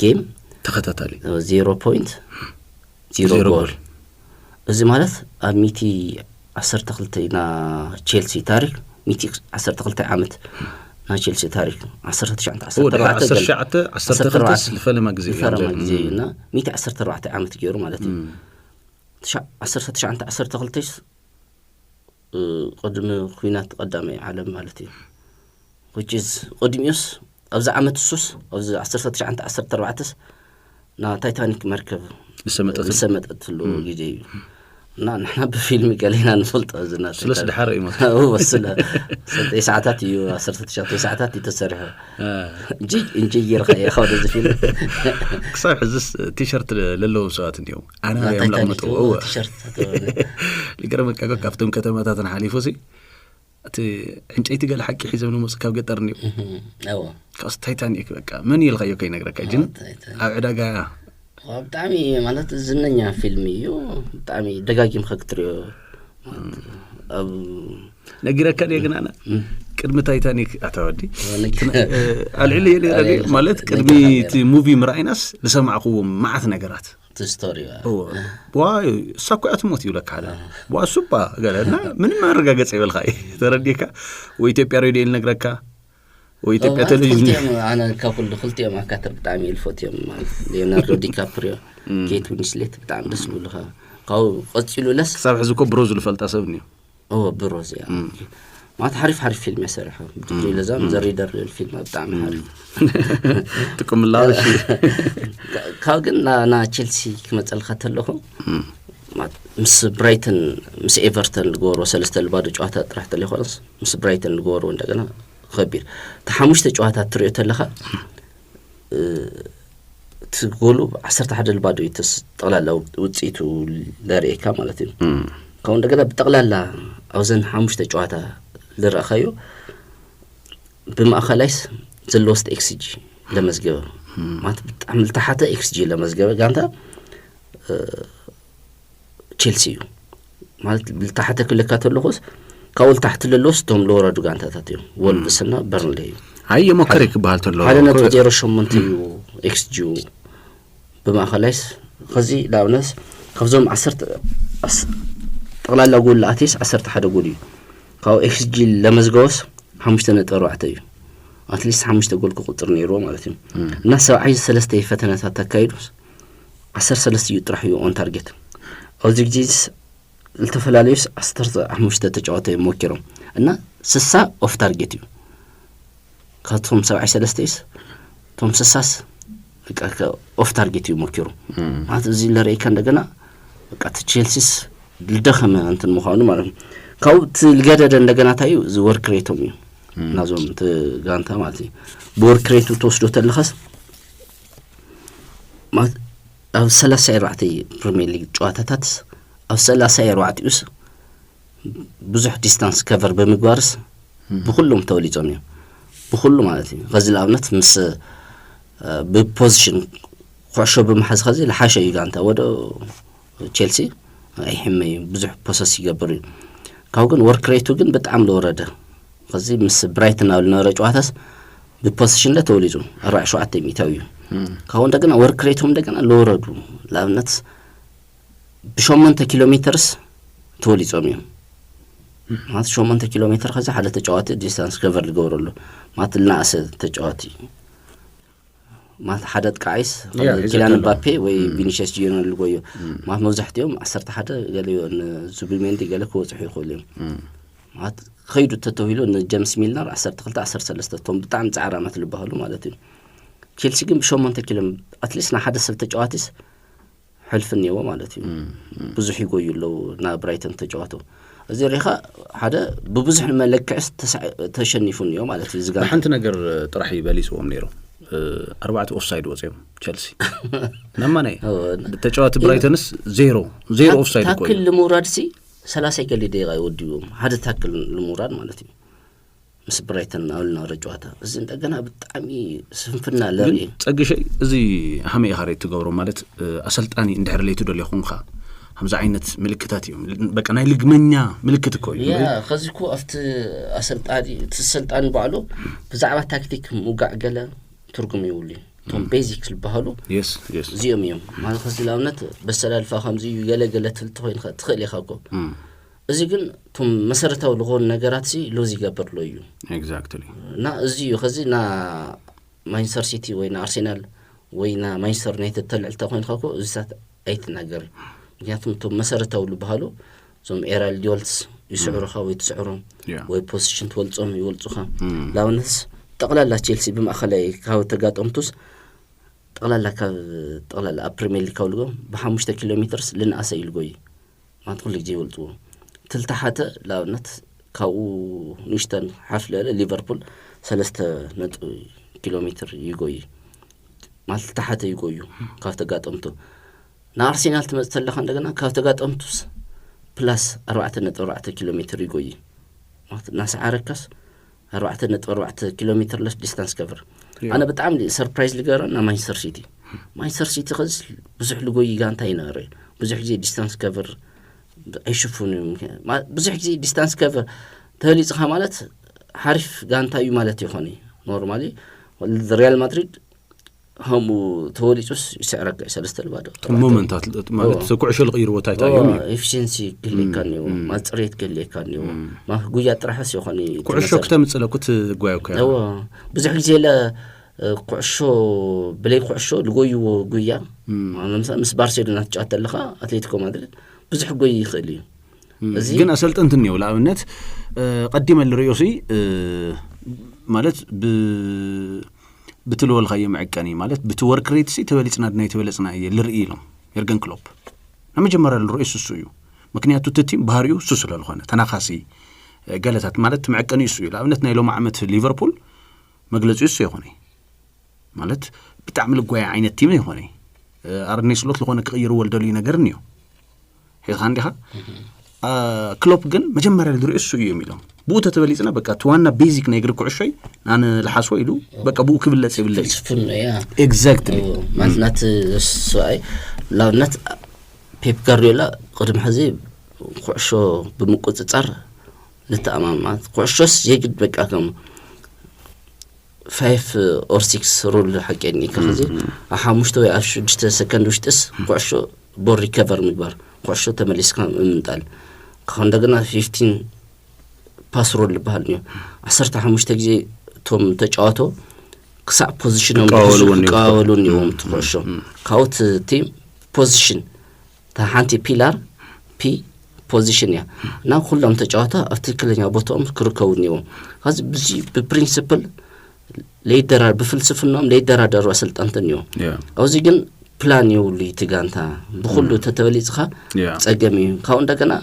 S2: ጌም ተከታታሊ 0.0 ጎል እዚ ማለት አሚቲ 12 ና ቼልሲ ታሪክ ሚቲ 12 ዓመት ና ቼልሲ ታሪክ 19
S1: ለፈለማ ጊዜ
S2: ና ሚቲ 14 ዓመት ገይሩ ማለት እዩ 1912 قدم خوينات قدامي عالم مالتي which is قدميوس أبز عمت السوس أبز 1914 نا تايتانيك مركب سمت أتلو جدي نا نحن بفيلم قالينا نفلت أزنا
S1: سلس الحرق
S2: هو بس لا ساعات يو 19 ساعات تسرح إنجي يرخي خالد الفيلم
S1: صحيح زس تيشرت للو ساعات اليوم أنا يوم لقمته هو
S2: تيشرت
S1: لقرمك أقول كافتم كتماتات حليفوسي انجيتي قال حقي حزب الموسيقى وقطرني كاس تايتانيك بقى من يلغيو كاي نغرك جن عداغا
S2: بطعمي معنات زنኛ فيلم يو بطعمي دغاغيم خكتريو
S1: نغيرك يغنانا قدم تايتانيك اتودي العلي اللي مالت قدمي موفي مرايناس لسمعكم معت نغرات
S2: ستوري
S1: واي ساكوات موت يقولك هذا واسوبا قالنا من ما رغاغص يبلخاي ترديكا وإثيوبيا راديو نغركا وإثيوبيا تلفزيون
S2: انا كفل خلتي ما كاتب بتاعي الفوتيوم ليوناردو دي كابريو كيت وينسليت بتاع دس لها قاو قتلوا لس
S1: صار حزكو بروز الفلطه سبني
S2: بروز يعني ما تعرف فيلم يسرحه بدي لازم زريدر الفيلم بتاع حرف
S1: تكم الله شيء
S2: كاغنا نا تشيلسي كما تلخت لهم مس برايتن مس ايفرتون الجورو سلسته البعض جواتات طرحت لي خلاص مس برايتن الجورو እንደገና خبير تحمشت جواتات تريت لها تقولوا 11 البعض يتطلعوا وصيتو لريكا معناته كون እንደገና بتقلالا اوزن 5 جواتات لرخيو بماخلايس زلوست اكسجي لمزغبه ما تعمل تحت اكسجي لمزغبه غانتا تشيلسي مالت تحت كل كاتلوس كاول تحت للوستهم لوردو غانتا تاتيو وولفسنا برنلي
S1: هاي مكرك بالتلو
S2: على نتو 0.8 اكسجي بماخلايس خزي لاونس خفزوم 10 طلال اقول لاتيس 10 حدا قولي كاو اكسجي لمزغوس 5.4 እዩ اتليست 5 ጎል ቁጥር ነይሮ ማለት ነው እና 73 ፈተናታት ተካይዱስ 13 ይጥራህ እዩ ኦን ታርጌት ኦብጀክቲቭስ ለተፈላላዩስ 15 ተጫዋታ ይሞክሩ እና 60 ኦፍ ታርጌት እዩ ካቶም 73 ቶም 60 በቃ ኦፍ ታርጌት ይሞክሩ ማለት እዚ ለሬካ እንደገና በቃ ቼልሲስ ልደኸመ እንትን መሆኑ ማለት ነው ካው ትልገደደ እንደገና ታዩ ወርክ ሬቶም እዩ نازوم تغانتا مالتي بوركريتو توسدو تلخص ما أو 34 بريمير ليج جواتاتات أو 34 يوس بزح ديستانس كفر بمقبارس بكلهم توليجهم بكلهم مالتي غزل أبنت مس ببوزيشن خوشو بمحز غزي لحاشا يغانتا ودو تشيلسي أي حمي بزح بوسس يقبرين كاوغن ورك ريتو جن بتعملوا ورده غزي مس برايتن أو لنا رجواتاس ببوزيشن لا توليجهم 4 ميتاويو كاون دغنا ورك ريتهم دغنا لوردو لابنت بشومنت كيلومترز توليجهم ما شومنت كيلومتر خزي حدا تجوات ديستانس كفر لغورلو ما تلناس تجواتي ما حدا قايس كيلان مبابي وي فينيسيوس جونيور لغويو ما مزحتيهم 10 حدا قالوا ان زوبيميندي قالك هو صحيح يقولهم ما خيدو تتويلو ان جيمس ميلنر 10 توم بتاع تعرامات لبهلو مالتي تشيلسي كن بشومنت كيلو اتليست نا حدا سل تجواتيس حلفني هو مالتي بزح يقولوا نا برايتن تجواتو زي ريخا هذا ببزح الملكعس تشنيفون يوم على تلزقان
S1: حنت نجر طرحي باليسوم نيرو 4 اوفسايد وزيم تشيلسي نماني تجوات برايتنس 0 اوفسايد
S2: كوي تاكل المورادسي 30 قال لي دقيقه يوديهم هذا تاكل الموراد مالتي مس برايتن اولنا رجواتا زين دغنا بطعمي سنفنا لري
S1: صق شيء ازي حمي هاري تغبرو مالت اسلطاني اندحر ليتو دل يخونخا همزه عينت ملكتات يوم بقى ناي لغمنيا ملكت كوي
S2: يا خزكو افت اسلطاني تسلطاني بعلو بزعبه تكتيك موقع قلا ترجم يولي توم بيزكس البهالو
S1: يس
S2: زيوم يوم ما خزي لاونت بسلال فخم زي يغلغلت تخوين تخلي خاكو ازي كن توم مسرتاو لغون نغراتسي لوزي غبر لويو
S1: اكزاكتلي
S2: نا ازي خزي نا مانشستر سيتي وينا ارسنال وينا مانشستر يونايتد طلع تخوين خاكو زات ايت نغر ምክንያቱም ቶም መሰረታው ልባሉ ዞም ኤራል ዲዮልስ ይስዕሩ ኻው ይትስዕሩም ወይ ፖዚሽን ትወልጾም ይወልጹኻ ላውንስ ጠቅላላ ቼልሲ በማኸላይ ካው ተጋጠምቱስ ጠቅላላ ፕሪሚየር ሊግ ካውልጎ በ5 ኪሎ ሜትርስ ልንአሰ ይልጎይ ማጥቁል ጊዜ ይወልጹ ትልታሐተ ላውነት ካው ንሽተን ሐፍለ ሊቨርፑል 3 ኪሎ ሜትር ይጎይ ማለት ተሐተ ይጎዩ ካው ተጋጠምቱ نا أرسنال تمثل خان دغنا كافتغاطمتوس بلاس 4.4 كيلومتر يقوي ناس عاركس 4.4 كيلومتر لس ديستانس كفر انا بتعامل سربرايز لغيرنا مانشستر سيتي خز بزح لغوي غانتاي ناري بزح جي ديستانس كفر يشوفون بزح جي ديستانس كفر تهلي صخا مالت حرف غانتاي مالت يخوني نورمالي ريال مدريد هم توليتوس يسعرك سلسته البادو
S1: مومنتات مالت سكوع شو الغير وتايتا يومي
S2: افشنسي كلي كانيو ما صريت كلي كانيو ما غويا طرحس يخوني
S1: كوعشو كتمصلكوت غوايو كا
S2: بزح غزي لا كوعشو بلاي كوعشو لغويو غويا مثلا مس بارسيلونا تشاتلخا اتلتيكو مدريد بزح غوي يخلي
S1: ግን አሰልጠንትኒው ለአብነት ቀዲመ ለሪዮሲ ማለት بتلول خيّ معكاني مالت بتورك ريتسي تبليصنا دنا يتبلصنا يلرئي لهم يرجن كلوب لما جمر الرئيس السويو مكنياتو تتيم بهاريو سوسل الخونه تناخاسي قالتات مالت معكاني السويو لابنتنا يلو معمت ليفربول مغلصو يسو يخوني مالت بتعمل غوي عينت تيم يخوني ارني سلوت لخونه كغير ولدلي نغرنيو هي خاندها كلوب جن مجمر الرئيس السويو يميلهم بوتا تبليصنا بقى توانا بيزيك نيغر كوعشي انا الحاسو يلو بقى بو كبلص يبلي
S2: فلسفنا يا
S1: اكزاكتلي
S2: معنات السؤال لو نت بيب غارديولا قدم حزيب كوعشو بمقصصر لتامامات كوعشوس يجد بقى كم 5 or 6 رول حقني كخزي احامشتو يعش 6 سكند وشتس كوعشو بور ريكفر مبار كوعشو تمليس كان منطال كندغنا 15 باسرول بحالني 15 ጊዜ ቶም ተጫዋቶ ክሳዕ ፖዚሽኖም ቃወሉን ይወም ተቆሾ ካውት ቲም ፖዚሽን ታሃንቲ ፒላር ፒ ፖዚሽን ያ እና ሁሉም ተጫዋታ አርቲክለኛ ቦታውም ክርከውን ይወም ካዝ ብዙ በፕሪንሲፕል ሌደራ በፍልስፍናም ሌደራ ደሩ አሰልጣንተን ይወም አውዚ ግን ፕላን ይውሊ ትጋንታ በሁሉ ተተበሊጽኻ ጸገሚ ካው እንደገና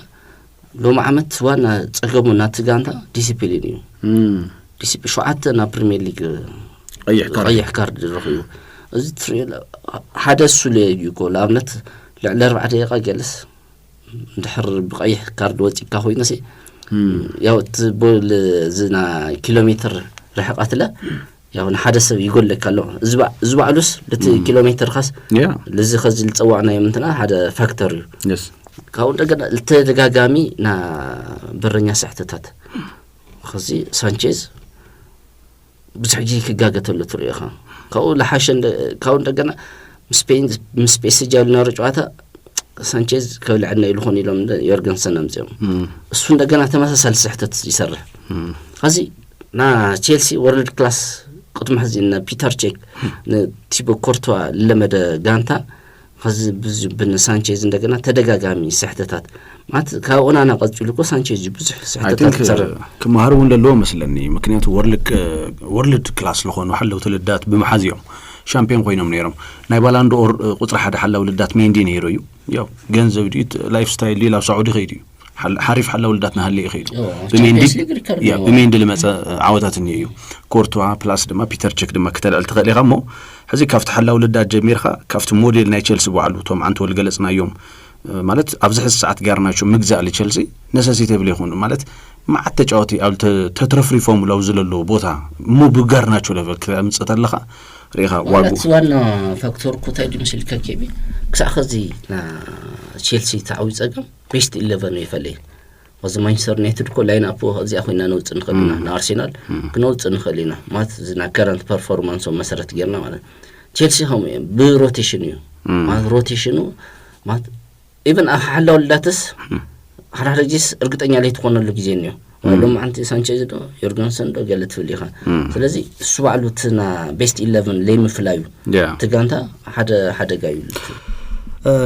S2: لو معمت وانا صقمو ناتغانتا ديسيبلين ديسيبل شو عتنا بريمير ليج اي كارد رخيو እዚ ትሪል حدث ليكو لابنت لعل 4 دقيقة جلس ندحر بقيح كارد وصيكا خوينسي ያው ትቦል ዝና ኪሎሜትር رحقات له ያው حدث يقول لك አለው ዝባዕሉስ ለቲ ኪሎሜትር خاص ለዚ خዚ ልጽዋዕና የምንትና ሓደ ፋክተር
S1: yes
S2: ካው እንደገና ለተደጋጋሚ ና በረኛ ሰዓታት خዚ ሳንቼዝ ብዙሕጂ ክጋገተሉ ትሪኻ ካው ለሐሽን ካው እንደገና ስፔስ ጃልና ጨዋታ ሳንቼዝ ከልዕና ይልሆን ይሎም ዮርገንሰን አምጽም እሱ እንደገና ተመሳሳይ ሰዓታት ይሰራል خዚ ና ቼልሲ ወርልድ ክላስ قدم حزين بيتر تشيك تيبو كورتوا لمد غانتا خز بن سانشيز እንደገና ተደጋጋሚ ሰዓታት ማለት ካውና ናቀጽልኮ ሳንቼዝ ብዙ ሰዓታት ተሰራ
S1: ከማህሩ እንደሎ መስለኒ ምክንያቱ ወርልድ ክላስ ለሆኑ ሐለው ተለዳት በመሐዚዮም ሻምፒዮን ኮይኖም ነይሮም ናይ ባላንዶ ኦር ቁጥር ሓደ ሐለው ልዳት ሜንዲ ነይሩ ያው ገንዘብ ዲት ላይፍ ስታይል ሌላ ሳዑዲ ኸይዲ حريف حلا ولداتنا هاللي يخيل بميندي لما عودات النيو كورتوا بلاس دما بيتر تشيك دما كتل التقلي غمو هذي كافت حلا ولدات جميرخا كافت موديل ناي تشيلسي بوعلو توم عنتو الجلسنا يوم مالت ابزح الساعات غارناچو مغزا لتشيلسي نساسيتي بلي يكون مالت مع التجاوتي او تترفري فورمولا وزللو بوتا مو بغارناچو لفل كمصتلخا ريخا واغو
S2: وانا فاكتور كوتاي دمسل ككيبي كساخزي تشيلسي تعويض اقم بيست 11 يفلي وز مانشستر يونايتد كل لاين ابو زي اخونا نوص نخلينا ارسنال كنوص نخلينا مات زنا كرنت performance ومسرت غيرنا ማለት تشيلسي هم بروتيشن مات روتيشنو مات even حلو لاتس حراجيس ارغطኛ ላይ ተቆነሉ ጊዜ ነው ወለም አንተ ሳንቼዝ ዶ ዮርገንሰን ዶ ገለት ፍሊኻ ስለዚህ እሱ ባሉትና ቤስት 11 ላይ ምፍላዩ ተጋንታ ሓደ ጋዩልት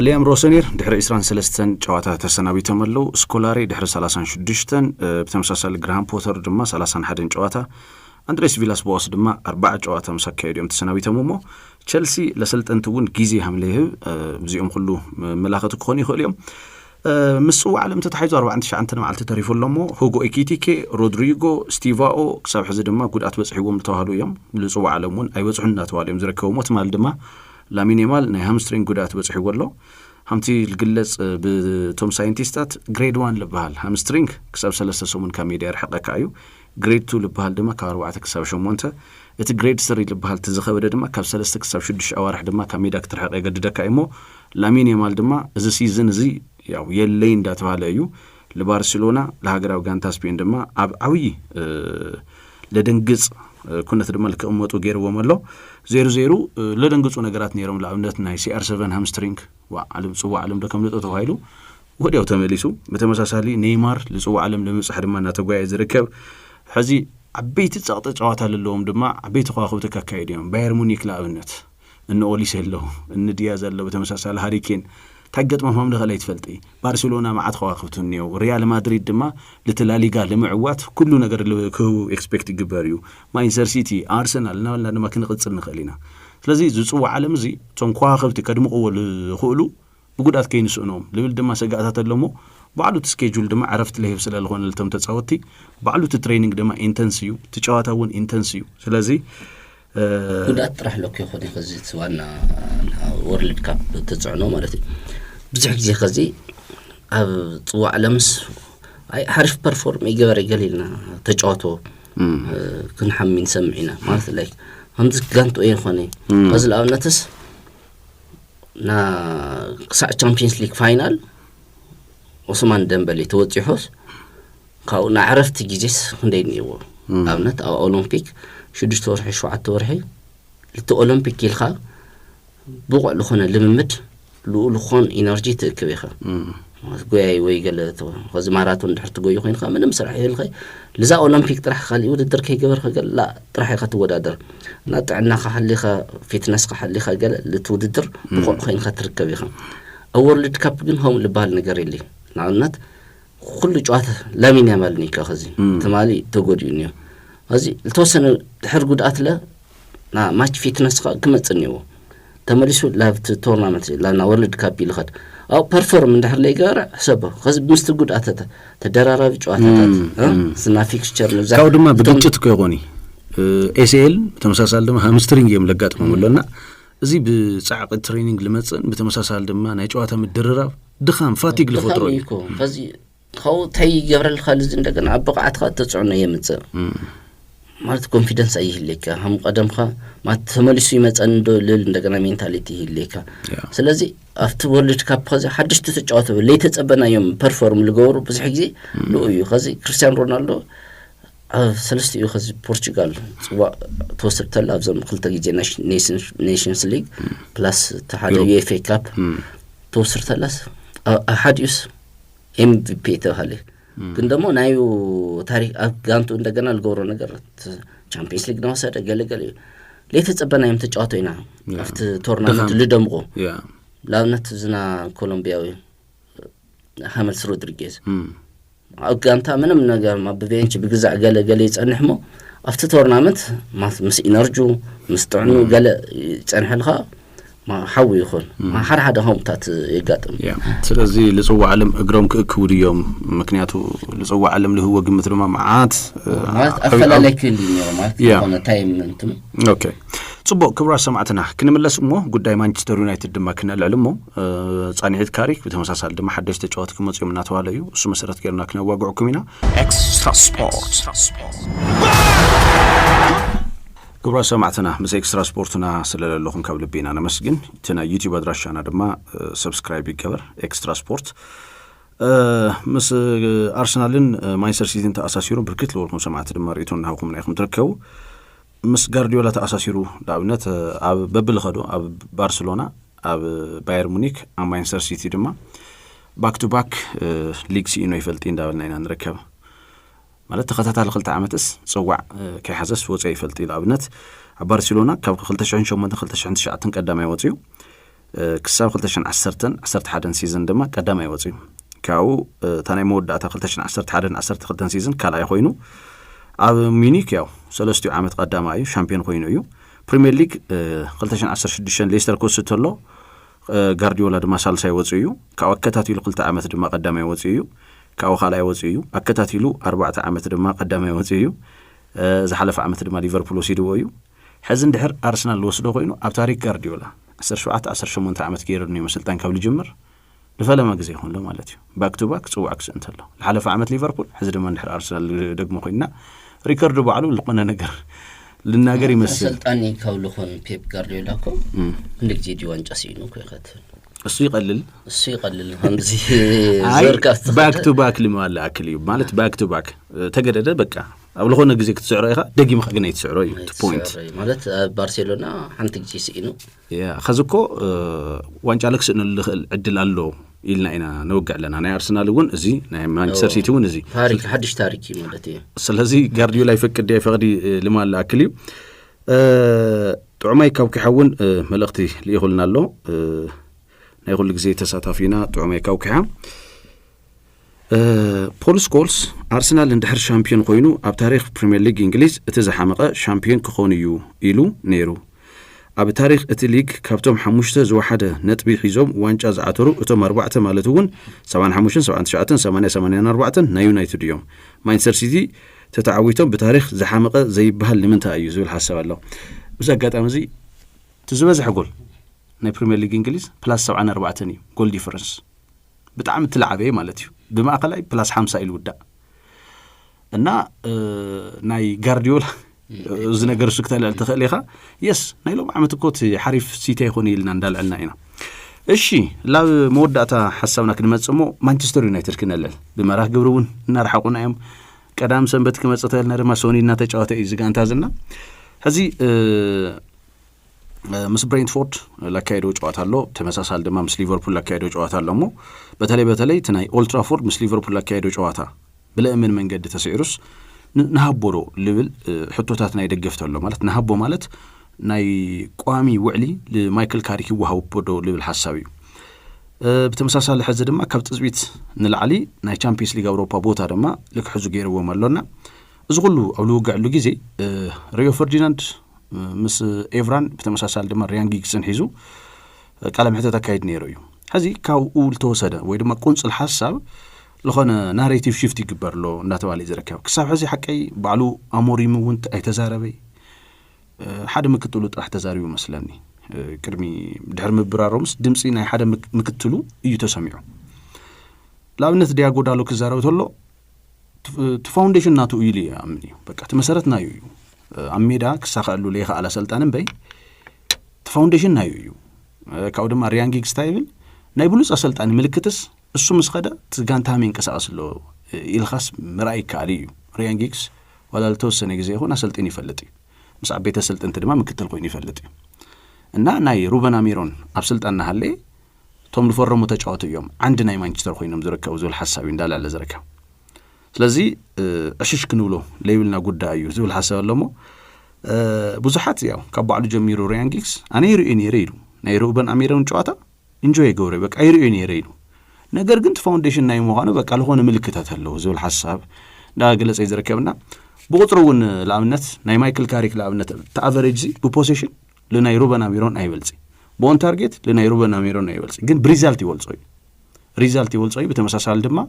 S1: ليام روسنير دحر إسران سلستن جواتا تسنابي تملو سكولاري دحر 36 بتمساسل جراهام بوتر دما 31 جواتا أندريس فيلاس بوس دما 4 جواتا مسكاي اليوم تسنابي تمومو تشيلسي لسلطن تون غيزي حمله بزيهم كله ملاخته كوني خو اليوم مسو عالم تتحيزو 4000 انت معلت تريفو لمو هوغو ايكيتيكي رودريغو ستيفاو كساب حز دما غدات بصحيوم تواهلو يوم لصو عالمون ايبصحنا تواليم زركو موت مال دما لامين يامال ناي هامسترينج غدات بصحي ولو همتي الجلص بتوم ساينتيستات جريد 1 لبال هامسترينج كساب 3 سومن كاميديا رحقكايو جريد 2 لبال دما كارواعه كساب شمونته ات جريد 3 لبال تزخبده دما كاب 3 كساب 6 اوارح دما كاميديا كترحق يقددكايمو لامين يامال دما از سيزن زي ያው የለይ እንዳተባለዩ ለባርሴሎና ለሀገራው ጋንታ ስፔን ደማ አብአዊ ለደንግጽ ኩነት ደማ ለከመጡ ገርቦ መለው 0-0 ለደንግጹ ነገራት ነይሮም ለአብነት ናይ CR7 ሃምስትሪንግ ወዓለም ጽዋ ዓለም ደከም ለጦ ተዋይሉ ወዲያው ተመሊሱ በተመሳሳሊ ኔይማር ለጽዋ ዓለም ለምጽሕ ደማ ናተጓይ ዝርከብ ሕዚ አበይት ጻቅጥ ጨዋታ ለለውም ደማ አበይት ኳኹት ተካካይዲም ባየር ሙኒክ ለአብነት እነ ኦሊስ ያለው እነ ዲያዝ ያለው በተመሳሳሊ ሃሪኬን ታገጥ መፋም ለኸላይ ተፈልጠይ ባርሴሎና ማዓት ኸዋኽብቱኒው ሪያል ማድሪድ ድማ ለተላሊጋ ለምዕዋት ኩሉ ነገር ለከው ኤክስፔክት ይግበርዩ ማንቸስተር ሲቲ አርሰናል ናልና ድማ ክንቅጽል ንኸሊና ስለዚህ ዝጽዋ ዓለም እዚ ጾም ኸዋኽብቲ ከድምቆ ለኹሉ ብጉዳት ከይንስኡኖም ለብል ድማ ሰጋታት ኣለሞ ባዕሉት ስኬጁል ድማ ዓረፍት ለህብ ስለልኾነ ለተም ተጻወቲ ባዕሉት ትሬኒንግ ድማ ኢንተንሲው ተጫዋታውን ኢንተንሲው ስለዚህ
S2: ጉዳት ጥራሕ ለኩ ይኾን ከዚ ዋና ወርልድ ካፕ ተጽዕኖ ማለት ብዙሕ ጊዜ ከዚ ኣብ ጽዋ ዓለምስ አይ حرف ፐርፎርም ይገበር ይገሊልና ተጫዋቶ ክንሐሚን ሰምዒና ማለት ላይ همز ጋንቶ ይኾን ከዚ ለአብነትስ ና ክሳዕ ቻምፒየንስ ሊግ ፋይናል ኦስማን ደምበሌ ተወጽሖስ ካውና ዓረፍት ጊዜስ እንደይ ነው ኣብነት ኣብ ኦሎምፒክ 6 ወርሒ 7 ወርሒ ለኦሎምፒክ ይልኻ بوق لخون لممد لخون إنرجي تكبيخه قوي ويقال غاز ماراثون تحت قوي خين خا من مسرح يلخي لذا أولمبيك طرح خالي ودر كي جبر خجل لا طرح يخت ودادر ناتعنا خالي خا فيتنس خالي خا قال لتودر بوق خين خاطر كبيخه أول لتكاب جن هم لبال نجاري لي نعنت كل جوات لا مين يعملني كخزي تمالي تقوليني هذي التوسن تحرقود أتلا نا ماتش فيتنس خا كم تصنيو تمارسوا لافت تورنمنت لنا وورلد كاب يلخد أو perform من ده اللي جارع حسبه خذ مستقود أتته تدرارة بجواتات سنا فيكستشر نزاع
S1: كاو دم بدنجت كيغوني ACL تمساسال دم هامسترينج يوم لقات مملنا እዚ ብጻዕቅ ትሬኒንግ ልመጽን በተመሳሳል ድማ ናይ ጨዋታ ምድርራብ ድኻም ፋቲግ ለፈጥሮ
S2: ይኮ ከዚ ካው ታይ ይገብረል خالد እንደገና አበቃዓትካ ተጽዕኖ የምጽእ ማለት ኮንፊደንስ አይህልካ هم ቀደምካ ማለት ተመልሱ ይመጸን ልል እንደገና ሜንታሊቲ ይህልካ ስለዚህ after world cup ከዚ ሐድሽ ተጫወተ ለይተጸበናዮም ፐርፎርም ልገወሩ ብዙ ጊዜ ለዩ ከዚ ክርስቲያኖ ሮናልዶ ሰለስተ እዩ ከዚ ፖርቹጋል ጽዋ ተወሰድተላ አብዘም ክልተ ጊዜ ኔሽንስ ሊግ ፕላስ ተሐደ ዩኤፍኤ ካፕ ተወሰድተላስ አሐዲስ MVP ተባለ ግን ደግሞ ናዩ ታሪክ አጋንቱ እንደገና ልገወሩ ነገር ቻምፒየንስ ሊግ ነው ሰደ ገለገለ ለይተጸበናዮም ተጫወተይና after ቶርናመንት ልደምቆ ላውነት ዝና ኮሎምቢያዊ ሐመልስ ሮድሪጌዝ አጋንታ ምንም ነገር ማበቤንች በግዛዕ ገለ ይጸንሕሞ after tournament ምስ ኢነርጂ ምስተዕኑ ገለ ይጸንሕልኻ ማ ሓዊ ይኹን ማ ሓራሓደ ሆምታት ይጋጥም
S1: ስለዚህ ልጽዋ ዓለም እግሮም ክውድዮም ምክንያቱ ልጽዋ ዓለም ለህወ ግምት ድማ ማዓት
S2: አፈላለክልኝ ማለት ሆነ ታይም እንትን
S1: ኦኬ ጽቦ ክብራ ሰማዕትና ክንመለስ እሞ ጉዳይ ማንቸስተር ዩናይትድ ድማ ክነልዕልሞ ጻኒት ካሪክ በተመሳሳል ድማ ሐደሽ ተጫዋት ክመጽም እናተዋለዩ እሱ መሰረት ገርና ክነዋግዑኩም ኢና ኤክስትራ ስፖርት ክብራ ሰማዕትና ምስ ኤክስትራ ስፖርትና ስለለለኹም ካብ ልቤና ነመስግን ተና ዩቲዩብ አድራሻና ድማ ሰብስክራይብ ይገበር ኤክስትራ ስፖርት ምስ አርሰናልን ማንቸስተር ሲቲን ተአሳሲሩ ብርክት ለወልኩም ሰማዕት ድማ ሪቶን ናሁኩም ናይኩም ትርከቡ ምስ ጋርዲዮላ ተአሳሲሩ ዳብነት አብ በብልኸዶ አብ ባርሴሎና አብ ባየር ሙኒክ አብ ማንቸስተር ሲቲ ድማ ባክ ቱ ባክ ሊግ ሲ ነው ይፈልጥ እንዳብልና ኢና ንረከብ ማለት ተኸታታሊ ክልተ ዓመትስ ጽዋዕ ከይሐዘስ ወጽ ይፈልጥ ዳብነት አብ ባርሴሎና ካብ 2008 2009 ቀዳማይ ወጽዩ ክሳብ 2010 11 ሲዝን ድማ ቀዳማይ ወጽዩ ካው ታናይ መወዳእታ 2011 12 ሲዝን ካልኣይ ኮይኑ አብ ሙኒክ ያው 3 ዓመት ቀዳማይ ሻምፒዮን ኮይኑ እዩ ፕሪሚየር ሊግ 2016 ሌስተር ኮስተሎ ጋርዲዮላ ድማ ሳልሳይ ወጽዩ ካው አከታቲሉ 2 ዓመት ድማ ቀዳማይ ወጽዩ ካው ካልኣይ ወጽዩ አከታቲሉ 4 ዓመት ድማ ቀዳማይ ወጽዩ ዝሓለፈ ዓመት ድማ ሊቨርፑል ወሲድዎ እዩ ሕዝን ድሕር አርሰናል ወስዶ ኮይኑ አብ ታሪክ ጋርዲዮላ 17-18 ዓመት ገይሩን ይመስልጣን ካብ ልጅምር ለፈለማ ጊዜ ሆኖ ማለት እዩ ባክ ቱ ባክ ጽዋዕ ክስንተሎ ለሓለፈ ዓመት ሊቨርፑል ሕዝ ድማ ድሕር አርሰናል ደግሞ ኮይና ሪከርድ ባዕሉ ልቆነ ነገር ልናገር ይመስል
S2: ሰልጣኒ ካውሉ ሆን ፔፕ ጋርዲዮላ ኮ እንግጂ ዲዋንጫ ሲኑ ኮይኸት
S1: እሱ ይቀልል
S2: አንዚ ዘርካስተ
S1: ባክ ቱ ባክ ለማለ አክሊ ማለት ባክ ቱ ባክ ተገደደ በቃ አብለሆነ ጊዜ ክትስዕሮ ይኻ ደጊም ኸግና ይትስዕሮ እዩ ፖይንት
S2: ማለት ባርሴሎና አንተ ጊዜ ሲኑ
S1: ያ ኸዝኮ ዋንጫ ለክስን ልኽል ዕድል አሎ ኢልና ኢና ነውጋዕለና ናይ አርሰናል እውን እዚ ናይ ማንቸስተር ሲቲ እውን እዚ
S2: ታሪክ ሐድሽ ታሪክ ማለት እዩ
S1: ስለዚህ ጋርዲዮላ ይፈቅድ ይፈቅድ ለማለ አክሊ ጥዑማይ ካብ ክሐውን መልእክቲ ሊይኹልና ኣሎ ናይ ሁሉ ጊዜ ተሳታፊና ጥዑማይ ካብ ክሐ ፖል ስኮልስ አርሰናል እንድሕር ሻምፒዮን ኮይኑ ኣብ ታሪክ ፕሪሚየር ሊግ እንግሊዝ እቲ ዝሓመቐ ሻምፒዮን ክኾን እዩ ኢሉ ነይሩ ኣብ ታሪክ እቲ ሊግ ካብቶም 5 ዝወሓደ ነጥቢ ሒዞም ዋንጫ ዝዓተሩ እቶም 4 ማለት እውን 75 79 80 84 ናይ ዩናይትድ እዮም ማንቸስተር ሲቲ ተተዓዊቶም በታሪክ ዝሓመቐ ዘይበሃል ንምንታይ እዩ ዝብል ሓሳብ ኣሎ ብዛ አጋጣሚ እዚ ትዝበዝሕ ጎል ናይ ፕሪሚየር ሊግ እንግሊዝ ፕላስ 74 እዩ ጎል ዲፈረንስ በጣም ትልዓበ ማለት እዩ በማእከላይ ፕላስ 50 ኢሉ ወዳ እና ናይ ጋርዲዮላ እዚ ነገር ስክታል ተኸለኻ የስ ናይ ሎም ዓመት ኮት ሓሪፍ ሲቲ ይኾን ኢልና እንዳልዕልና ኢና እሺ ላብ መወዳእታ ሐሳብና ክንመጽሞ ማንቸስተር ዩናይትድ ክንልል በመራህ ግብሩን እናርሐቁና እዮም ቀዳም ሰንበት ክመጽተልና ድማ ሶኒና ተጫወተ እዩ ዝጋንታ ዝና እዚ ምስ ብሬንትፎርድ ለካይዶ ጨዋታ አለ ተመሳሳል ድማ ምስ ሊቨርፑል ለካይዶ ጨዋታ አለሞ በተለይ ተናይ ኦልድ ትራፎርድ ምስ ሊቨርፑል ለካይዶ ጨዋታ ብለምን መንገድ ተሰይሩስ ናሃቦሮ ልብል ሕቶታት ናይ ደገፍተሎ ማለት ናሃቦ ማለት ናይ ቋሚ ውዕሊ ለማይክል ካሪክ ይወሃቦ ልብል ሐሳብ እዩ በተመሳሳል ሕዝ ድማ ካብ ጥዝቢት ንልዓሊ ናይ ቻምፒየንስ ሊግ አውሮፓ ቦታ ድማ ልክሕዙ ገይርዎም አለና እዚ ሁሉ ኣብ ልውጋዕሉ ጊዜ ሪዮ ፈርዲናንድ ምስ ኤቭራን በተመሳሳል ድማ ሪያን ጊግስን ሒዙ ቃለ መሕተት አካይድ ነይሩ እዩ ሕዚ ካብኡ ልተወሰደ ወይ ድማ ቁንጽል ሐሳብ ለኾነ ናሬቲቭ ሽፍት ይግበርሎ እንዳተባለ ይዝረከብ ክሳብ ሕዚ ሓቀይ ባዕሉ አሞሪም እውን ኣይተዛረበይ ሓደ ምክትሉ ጥራሕ ተዛሪቡ መስለኒ ቅድሚ ድሕር ምብራሮምስ ድምፂ ናይ ሓደ ምክትሉ እዩ ተሰሚዑ ለኣብነት ዲያጎ ዳሎ ክዛረብ ተሎ ፋውንዴሽን ናቱ ኢሉ ኣምኒ በቃ ተመሰረት ናዩ እዩ ኣብ ሜዳ ክሳኸሉ ለይኸኣል ኣሰልጣን እምበይ ፋውንዴሽን ናዩ እዩ ካብኡ ድማ ሪያን ጊግስ ታይብል ናይ ብሉፅ ኣሰልጣኒ ምልክትስ እሱ ምስ ኸደ ትጋንታ መንቀሳቐስ ኣሎ ኢልኻስ ምርኣይ ይከኣል እዩ ሪያን ጊግስ ዋላ ዝተወሰነ ግዜ ይኹን ኣሰልጥን ይፈልጥ እዩ ምስ ዓበይቲ ኣሰልጥንቲ ድማ ምክትል ኮይኑ ይፈልጥ እዩ እና ናይ ሩበን ኣሚሮን ኣብ ስልጣን ናሃለ ቶም ዝፈረሙ ተጫወቱ እዮም ዓንዲ ናይ ማንቸስተር ኮይኖም ዝርከቡ ዝብል ሓሳብ እዩ እንዳላለ ዝርከብ ስለዚ ዕሽሽ ክንብሎ ለይብልና ጉዳይ እዩ ዝብል ሓሳብ ኣለሞ ብዙሓት ያው ካብ ባዕሉ ጀሚሩ ሪያን ጊግስ ኣነ ይሪኦ ነይረ ኢሉ ናይ ሩበን ኣሚሮን ጨዋታ ኢንጆይ ይገብረ በቃ ይሪኦ ነይረ ኢሉ ነገር ግን ፋውንዴሽን ናይ ምዃኑ በቃ ለኾነ ምልክታት ኣለዎ ዝብል ሓሳብ እንዳገለጸ ይዝርከብና ብቁጥሩ እውን ለኣብነት ናይ ማይክል ካሪክ ለኣብነት ተኣቨሬጅ ብፖሴሽን ለናይ ሩበን ኣሚሮን ኣይበልጽ ቦን ታርጌት ለናይ ሩበን ኣሚሮን ኣይበልጽ ግን ብሪዛልት ይወልጾ እዩ ብተመሳሳሊ ድማ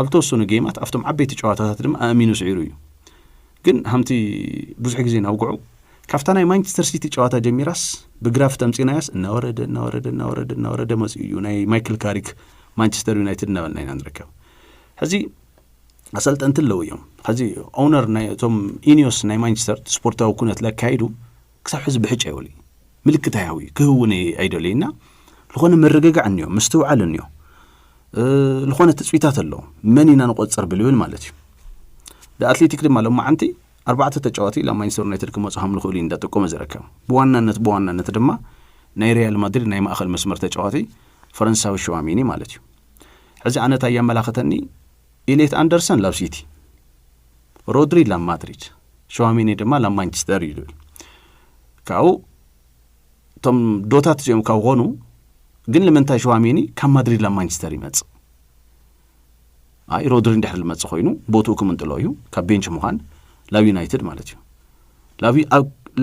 S1: ኣብ ተወሰኑ ጌማት ኣብቶም ዓበይቲ ጨዋታታት ድማ ኣሚኑ ስዒሩ እዩ ግን ሃምቲ ብዙሕ ግዜ ናውግዑ ካብታ ናይ ማንቸስተር ሲቲ ጨዋታ ጀሚራስ ብግራፍ ተምፂናያስ እናወረደ መጽኡ እዩ ናይ ማይክል ካሪክ ማንቸስተር ዩናይትድ እናበልና ኢና ንርከብ ሕዚ ኣሰልጠንቲ ኣለዉ እዮም ሕዚ ኦውነር ናይ እቶም ኢኒዮስ ናይ ማንቸስተር ስፖርታዊ ኩነት ለካይዱ ክሳብ ሕዚ ብሕጭ ኣይወሉ ምልክት ኣያዊ ክህውን ኣይደለይና ዝኾነ መረጋጋዕ እኒዮ ምስትውዓል እኒዮ ዝኾነ ትፅቢታት ኣሎ መን ኢና ንቆፅር ብልብል ማለት እዩ ብኣትሌቲክ ድማ ሎማዓንቲ 4 ተጫዋቲ ላ ማንቸስተር ዩናይትድ ክመፁ ከም ዝኽእሉ እንዳጠቆመ ዝረከብ ብዋናነት ድማ ናይ ሪያል ማድሪድ ናይ ማእኸል መስመር ተጫዋቲ ፈረንሳዊ ሸዋሚኒ ማለት እዩ ሕዚ ኣነታ እያመላኸተኒ ኢሌት ኣንደርሰን ላብ ሲቲ ሮድሪ ላብ ማድሪድ ሸዋሚኒ ድማ ላብ ማንቸስተር እዩ ካብኡ እቶም ዶታት እዚኦም ካብ ኾኑ ግን ንምንታይ ሸዋሚኒ ካብ ማድሪድ ላብ ማንቸስተር ይመጽእ ኣይ ሮድሪ እንድሕር ዝመጽእ ኮይኑ ቦትኡ ክምንጥሎ እዩ ካብ ቤንች ምዃን ላብ ዩናይትድ ማለት እዩ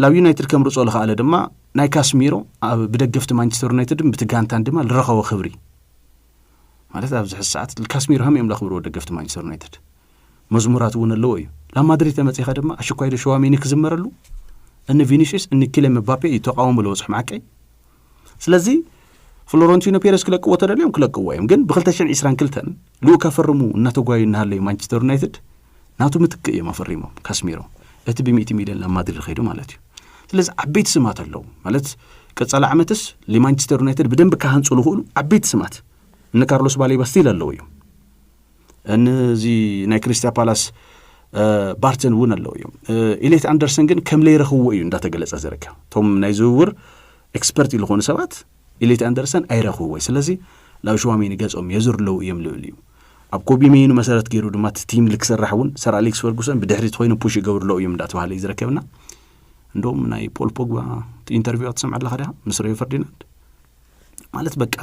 S1: ላብ ዩናይትድ ከም ርጾ ዝኸኣለ ድማ ናይ ካስሚሮ ኣብ ብደገፍቲ ማንቸስተር ዩናይትድ ብትጋንታን ድማ ዝረኸቦ ክብሪ ማለት ኣብዚ ሰዓት ካስሚሮ ሃም እዮም ለኽብሮ ደገፍቲ ማንቸስተር ዩናይትድ መዝሙራት እውን ኣለዎ እዩ ላብ ማድሪድ ተመጺኻ ድማ ኣሽኳይደ ሸዋሚኒ ክዝመረሉ እነ ቪኒሲየስ እነ ኪሊያን ምባፔ ይተቃወሙ ለወጽሕ ማዓቀይ ስለዚ ፍሎረንቲኖ ፔሬስ ክለቅዎ ተደልዮም ክለቅዎ እዮም ግን ብ2022 ልኡ ካፈርሙ እናተጓዩ እናሃለዩ ማንቸስተር ዩናይትድ ናቱ ምትክ እዮም ኣፈሪሞም ካስሚሮ እቲ ብ100 ሚልዮን ላብ ማድሪድ ኸይዱ ማለት እዩ ስለዚ ዓበይቲ ስማት ኣለዉ ማለት ቀጻላ ዓመትስ ለማንቸስተር ዩናይትድ ብደንብ ካሃንጹ ዝኽእሉ ዓበይቲ ስማት እነ ካርሎስ ባሌባ ስቲል ኣለዉ እዮም እነዚ ናይ ክሪስታል ፓላስ ባርተን እውን ኣለዉ እዮም ኢሌት ኣንደርሰን ግን ከም ለይረኽብዎ እዩ እንዳተገለጸ ዝርከብ ቶም ናይ ዝውውር ኤክስፐርት ዝኾኑ ሰባት ኢሌት ኣንደርሰን ኣይረኽብዎ ስለዚ ላብ ሸዋሚኒ ገጾም የዙርለዉ እዮም ልብል እዩ ኣብ ኮቢ ሜኑ መሰረት ገይሩ ድማ ቲም ልክስራሕ እውን ሰር ኣሌክስ ፈርጉሰን ብድሕሪት ኮይኑ ፑሽ ይገብርለዉ እዮም እንዳተባሃለ እዩ ዝረከብና እንደውም ናይ ፖል ፖግባ ኢንተርቪው ትሰምዕ ኣለኻ ዲኻ ምስ ሪዮ ፈርዲናንድ ማለት በቃ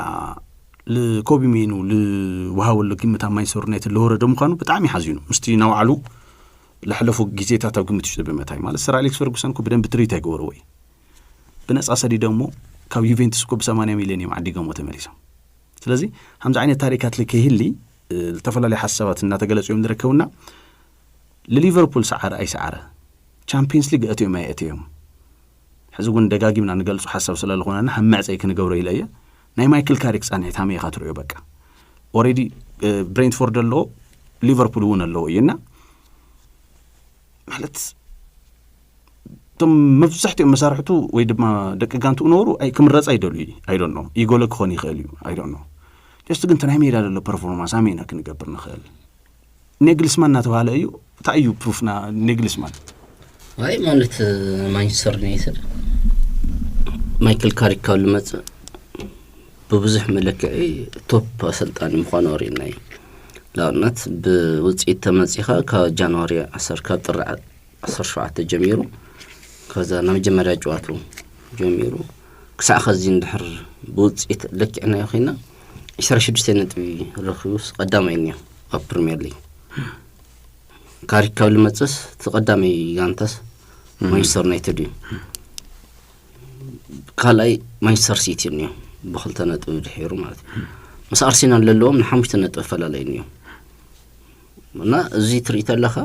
S1: ለኮቢ ሜኑ ለውሃወሉ ግምት ኣብ ማንቸስተር ዩናይትድ ለወረደ ምዃኑ ብጣዕሚ ሓዚኑ ምስቲ ናውዓሉ ለሕለፉ ግዜታት ኣብ ግምት ውሽጢ ብምእታይ ማለት ሰር ኣሌክስ ፈርጉሰን እኮ ብደንብ ትሪት ኣይገበርዎ እዩ ብነጻ ሰዲዶሞ ካብ ዩቬንቱስ እኮ ብ80 ሚልዮን እዮም ዓዲጎሞ ተመሊሶም ስለዚ ከምዚ ዓይነት ታሪካት ልከይህሊ ዝተፈላለዩ ሓሳባት እናተገለጹ እዮም ዝርከቡና ለሊቨርፑል ሰዓረ ኣይሰዓረ ቻምፒየንስ ሊግ እትዮም ኣይእትዮም ሕዚ እውን ደጋጊምና ንገልጹ ሓሳብ ስለዝኾነና ሕማዕፀይ ክንገብሮ ኢለየ ናይ ማይክል ካሪክ ጻንዒት ሃመይ ኢኻ ትሪኦ በቃ ኦልሬዲ ብሬንትፎርድ ኣለዎ ሊቨርፑል እውን ኣለዎ እዩና ማለት እቶም መብዛሕትኦም መሳርሕቱ ወይ ድማ ደቂ ጋንቱ ነበሩ ክምረጽ ኣይደልዩ ኣይዶንኖ ኢጎሎ ክኾን ይኽእል እዩ ኣይዶንኖ ጀስት ግን ተናይ ሜዳ ዘሎ ፐርፎርማንስ ኣመይና ክንገብር ንኽእል ኔግልስማን እናተባሃለ እዩ እንታይ እዩ ፕሩፍና ኔግልስማን
S2: ኣይ ማለት ማንቸስተር ዩናይትድ ማይክል ካሪክ ካብ ልመጽእ ብብዙሕ መለክዒ ቶፕ ኣሰልጣኒ ምዃኑ ወሪድና እዩ ለኣብነት ብውፅኢት ተመጺኻ ካብ ጃንዋሪ 10 ካብ ጥሪ 17 ጀሚሩ ከዛ ናብ መጀመርያ ጨዋቱ ጀሚሩ ክሳዕ ኸዚ እንድሕር ብውፅኢት ለኪዕና ይኺና 26 ነጥቢ ረኺቡስ ቀዳማይ እዩ ኣብ ፕሪምየር ሊግ ካሪክ ካብ ልመጽስ ተቀዳማይ ጋንታስ ማንቸስተር ዩናይትድ እዩ ካልኣይ ማንቸስተር ሲቲ እዩ ብኽልተ ነጥቢ ድሒሩ ማለት እዩ ምስ ኣርሴናል ዘለዎም ን5 ነጥቢ ፈላለዩ እዩ እና እዚ ትርኢት ኣለኻ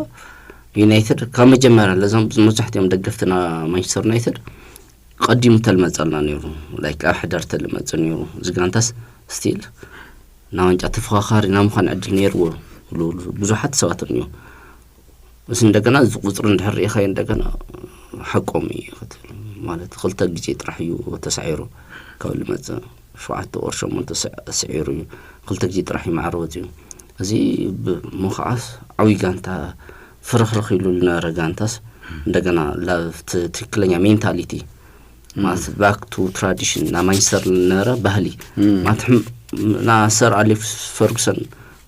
S2: ዩናይትድ ካብ መጀመርያ ለዞም መብዛሕትኦም ደገፍትና ማንቸስተር ዩናይትድ قديم تلمصلنا نيرو لايك احدر تلمص نيرو زغانتاس ستيل ناونجا تفخاري نامخان عدل نيرو ብዙሓት ሰባት ነው بس እንደገና ቁጥር እንደህር ይኸይ እንደገና حقوم ማለት خلت ጊዜ ጥራሕዩ ተሳዒሩ ከብል መጽ ሸዋት ወርሽም ተሳዒሩ خلت ጊዜ ጥራሕ ማዕረወት እዚ ሙኻስ ዓዊ ጋንታ ፍርኽርኽ ይሉልና ረጋንታስ እንደገና ለፍት ትክክለኛ ሜንታሊቲ ማለት ባክ ቱ ትራዲሽን ና ማንስተር ነራ ባህሊ ማለት ና ሰር አሊፍ ፈርግሰን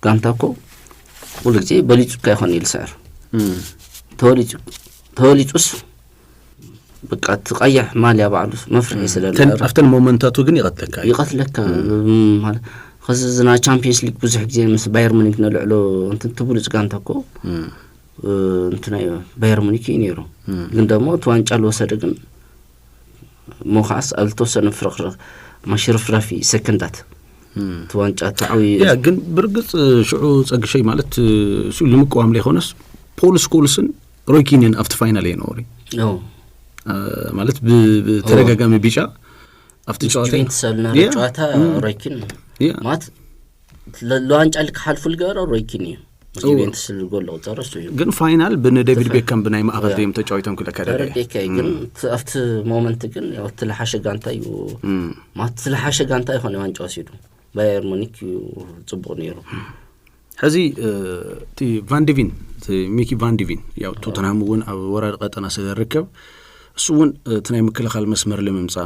S2: ጋንታኮ ሁልጊዜ በሊጹ ካይሆን ይልሰር ተወሊጹስ በቃ ተቀያህ ማሊያ ባሉ መፍረህ ስለለ
S1: አፍተን ሞመንታቱ ግን ይቀትለካ
S2: ማለት خزنا ቻምፒየንስ ሊግ ብዙሕ ጊዜ ምስ ባየር ሙኒክ ነልዕሎ እንትን ትብሉጽ ጋንታኮ እንትና ባየር ሙኒክ ይኔሩ ግን ደግሞ ተዋንጫ ለወሰደ ግን ሞኻስ አልተወሰነ ፍርኽርኽ ማሽርፍራፊ ሰከንዳት ተዋንጫ ታዊ
S1: ያ ግን ብርግጽ ሽዑ ጸግሸይ ማለት ሱ ልምቋም ላይ ሆነስ ፖል ስኮልስን ሮይኪንን አፍተ ፋይናል ይኖሪ ማለት በተረጋጋሚ ቢጫ አፍተ
S2: ጨዋታ ሮይኪን ማለት ለዋንጫ ልክ ሐልፉ ልገራ ሮይኪን ኢቨንትስ ልጎለው ጨረሱ
S1: ግን ፋይናል በነ ዴቪድ ቤካም በናይ ማአኸል ደም ተጫውተን ኩለከደ
S2: ግን አፍተ ሞመንት ግን ያው ተለሐሸ ጋንታዩ ማለት ተለሐሸ ጋንታ ይሆነ ዋንጫው ሲዱ ባየር ሙኒክ ጽቦ ነይሩ
S1: ሕዚ ቲ ቫንዲቪን ሚኪ ቫንዲቪን ያው ቶተንሃም ወን ወራድ ቀጠና ስለርከብ እሱውን ትናይ መከላኸል መስመር ለመምጻ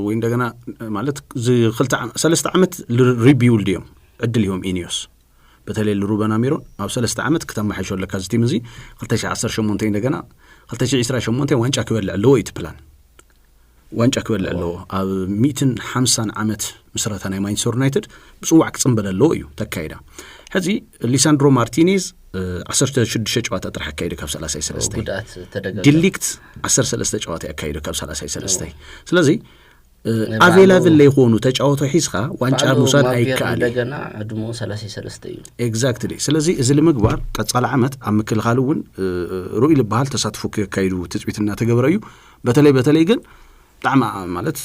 S1: ወይ እንደገና ማለት ሰለስተ ዓመት ሪቢውልድ ዲም እድል ይሁም ኢኒዮስ በተለይ ለሩበን አሚሮን አው ሰለስተ ዓመት ከተማ ሐሾለ ካዝቲም እዚ 2018 እንደገና 2028 ዋንጫ ከበል አለው ወይ ፕላን ዋንጫ ከበል አለው አብ 150 ዓመት መስራታና ማንቸስተር ዩናይትድ ብጽዋዕ ጽምበለለው እዩ ተካይዳ ሕዚ ሊሳንድሮ ማርቲኔዝ 16 ጨዋታ ጥራህ አካይደ ካብ 33
S2: ጉዳት ተደጋጋሚ
S1: ዲሊክት 13 ጨዋታ አካይደ ካብ 33 ስለዚህ አቬላብል ላይ ሆኑ ተጫውቶ ሂስኻ ዋንጫ ሙሳድ አይካል
S2: እንደገና አድሞ 33 እዩ
S1: ኤግዛክትሊ ስለዚህ እዚ ለምግባር ቀጻለ ዓመት አምክልኻሉን ሩኢ ልባሃል ተሳትፎ ከካይዱ ትጽቢትና ተገበረዩ በተለይ ግን ጣዕማ ማለት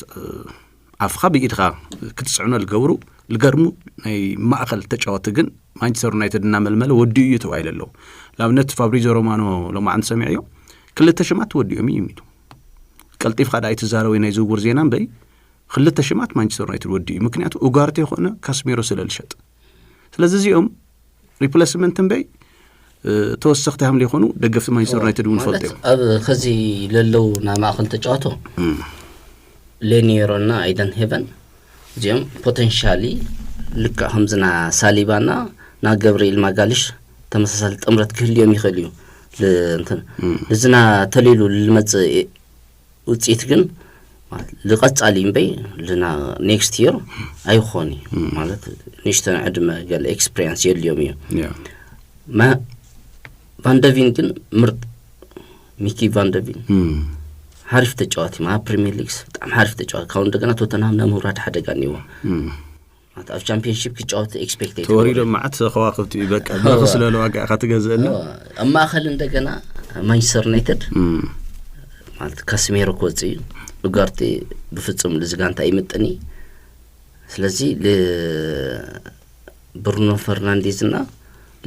S1: አፍኻ በኢድኻ ክትጽዕኖ ልገብሩ ልገርሙ ናይ ማእኸል ተጫወተ ግን ማንቸስተር ዩናይትድ እና መልመለ ወዲዩ ተዋይለለው ላብነት ፋብሪዞ ሮማኖ ለማዓንት ሰሚዕዮ ክልተ ሽማት ወዲዩ የሚሉ ቀልጢፍ ኻዳይ ተዛረው ናይ ዝውውር ዜናን በይ ክልተ ሽማት ማንቸስተር ዩናይትድ ወዲዩ ምክንያቱ ኡጋርቴ ሆነ ካስሜሮ ስለልሸጥ ስለዚህ እዚኦም ሪፕሌስመንትን በይ ተወሰኽተም ሊሆኑ ደገፍ ማንቸስተር ዩናይትድ ወንፈልጥ
S2: አብ ከዚ ለለው ና ማእኸል ተጫወቶ ሌኒየሮና አይደን ሄቨን ጀም ፖቴንሻሊ ልክ همزና ሳሊባና ና ገብርኤል ማጋሊሽ ተመሳሳል ጥምረት ክህልዮም ይኸልዩ ለእንትን ለዝና ተሌሉ ለመጽ ውጽኢት ግን ለቀጻሊ እምበይ ለና ኔክስት ይር አይኾኒ ማለት ንሽተን ዕድመ ገለ ኤክስፒሪየንስ የልዮም እዩ ማ ቫንደቪን ግን ምርጥ ሚኪ ቫንደቪን حرف تجواتي مع بريمير ليج بتاع حرف تجوات كون دغنا توتنهام نمرات حدا غنيوا معناتها الشامبيونشيب كجوات اكسبكتد
S1: توري لما عت خواقبت يبقى بخسل له واقع خاتغزلنا
S2: اما خل እንደገና ማንቸስተር ዩናይትድ ማለት ካስሜሮ ኮጺ ኡጋርቴ በፍጹም ለዝጋንታ አይመጥኒ ስለዚህ ለብሩኖ ፈርናንዴዝና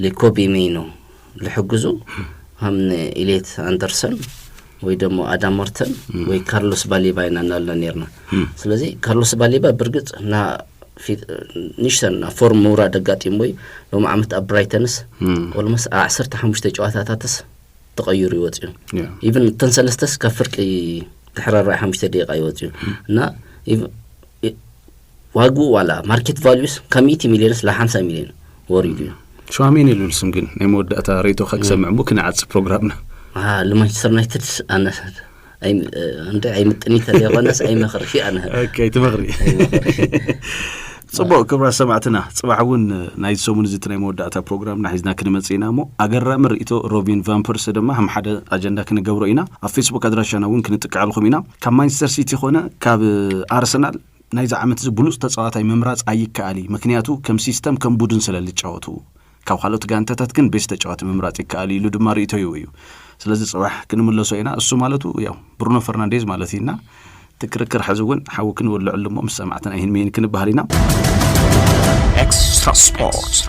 S2: ለኮቢ ሜይኖ ለሕግዙ همن ኢሌት አንደርሰን ወይ ደግሞ አዳም ማርተን ወይ ካርሎስ ባሌባ ይናናል ነርና ስለዚህ ካርሎስ ባሌባ በርግጥ ና ንሽተና ፎርም ሙራ ደጋጢም ወይ ነው ማዓመት አብራይተንስ ኦልሞስ 15 ጨዋታታትስ ተቀይሩ ይወጽዩ ኢቭን ተንሰለስተስ ከፍርቅ ተحرر 5 ደቂቃ ይወጽዩ እና ዋጉ ዋላ ማርኬት ቫልዩስ ከ100 ሚሊዮን ለ50 ሚሊዮን ወሪዱ
S1: ሸዋሜን ይሉልስም ግን ነይሞዳታ ሬቶ ከሰምዕ ሙክን አጽ ፕሮግራምና
S2: ለማንቸስተር ዩናይትድ انا اي انت اي متني تليغونس اي مخرشي انا
S1: اوكي تمغري صبو كبر سمعتنا صباحون ناي سومن زتناي موداتا بروجرامنا حيزنا كنمصينامو اغرام ريتو روبين فامبرس دما هم حدا اجندا كنغبروينا على فيسبوك ادراشنا وين كنتقعلكمينا كمانشستر سيتي هنا كاب ارسنال ناي زعمت بلوس تصاوتاي ممراጽ አይካሊ ምክንያቱ ከም ሲስተም ከም ቡድን ስለልጫወቱ ካብ خالوت ጋንታታት ግን ቤስት ተጫዋች መምራጽ ይካሊ ሉድማሪ ተይዩ ስለዚህ ጽባህ ክንምለሶ ኢና እሱ ማለቱ ያው ብሩኖ ፈርናንዴዝ ማለትና تكركر حزون حاوكن ولا علمو مسمعتنا هين مين كن بهالينا
S3: Extra Sport.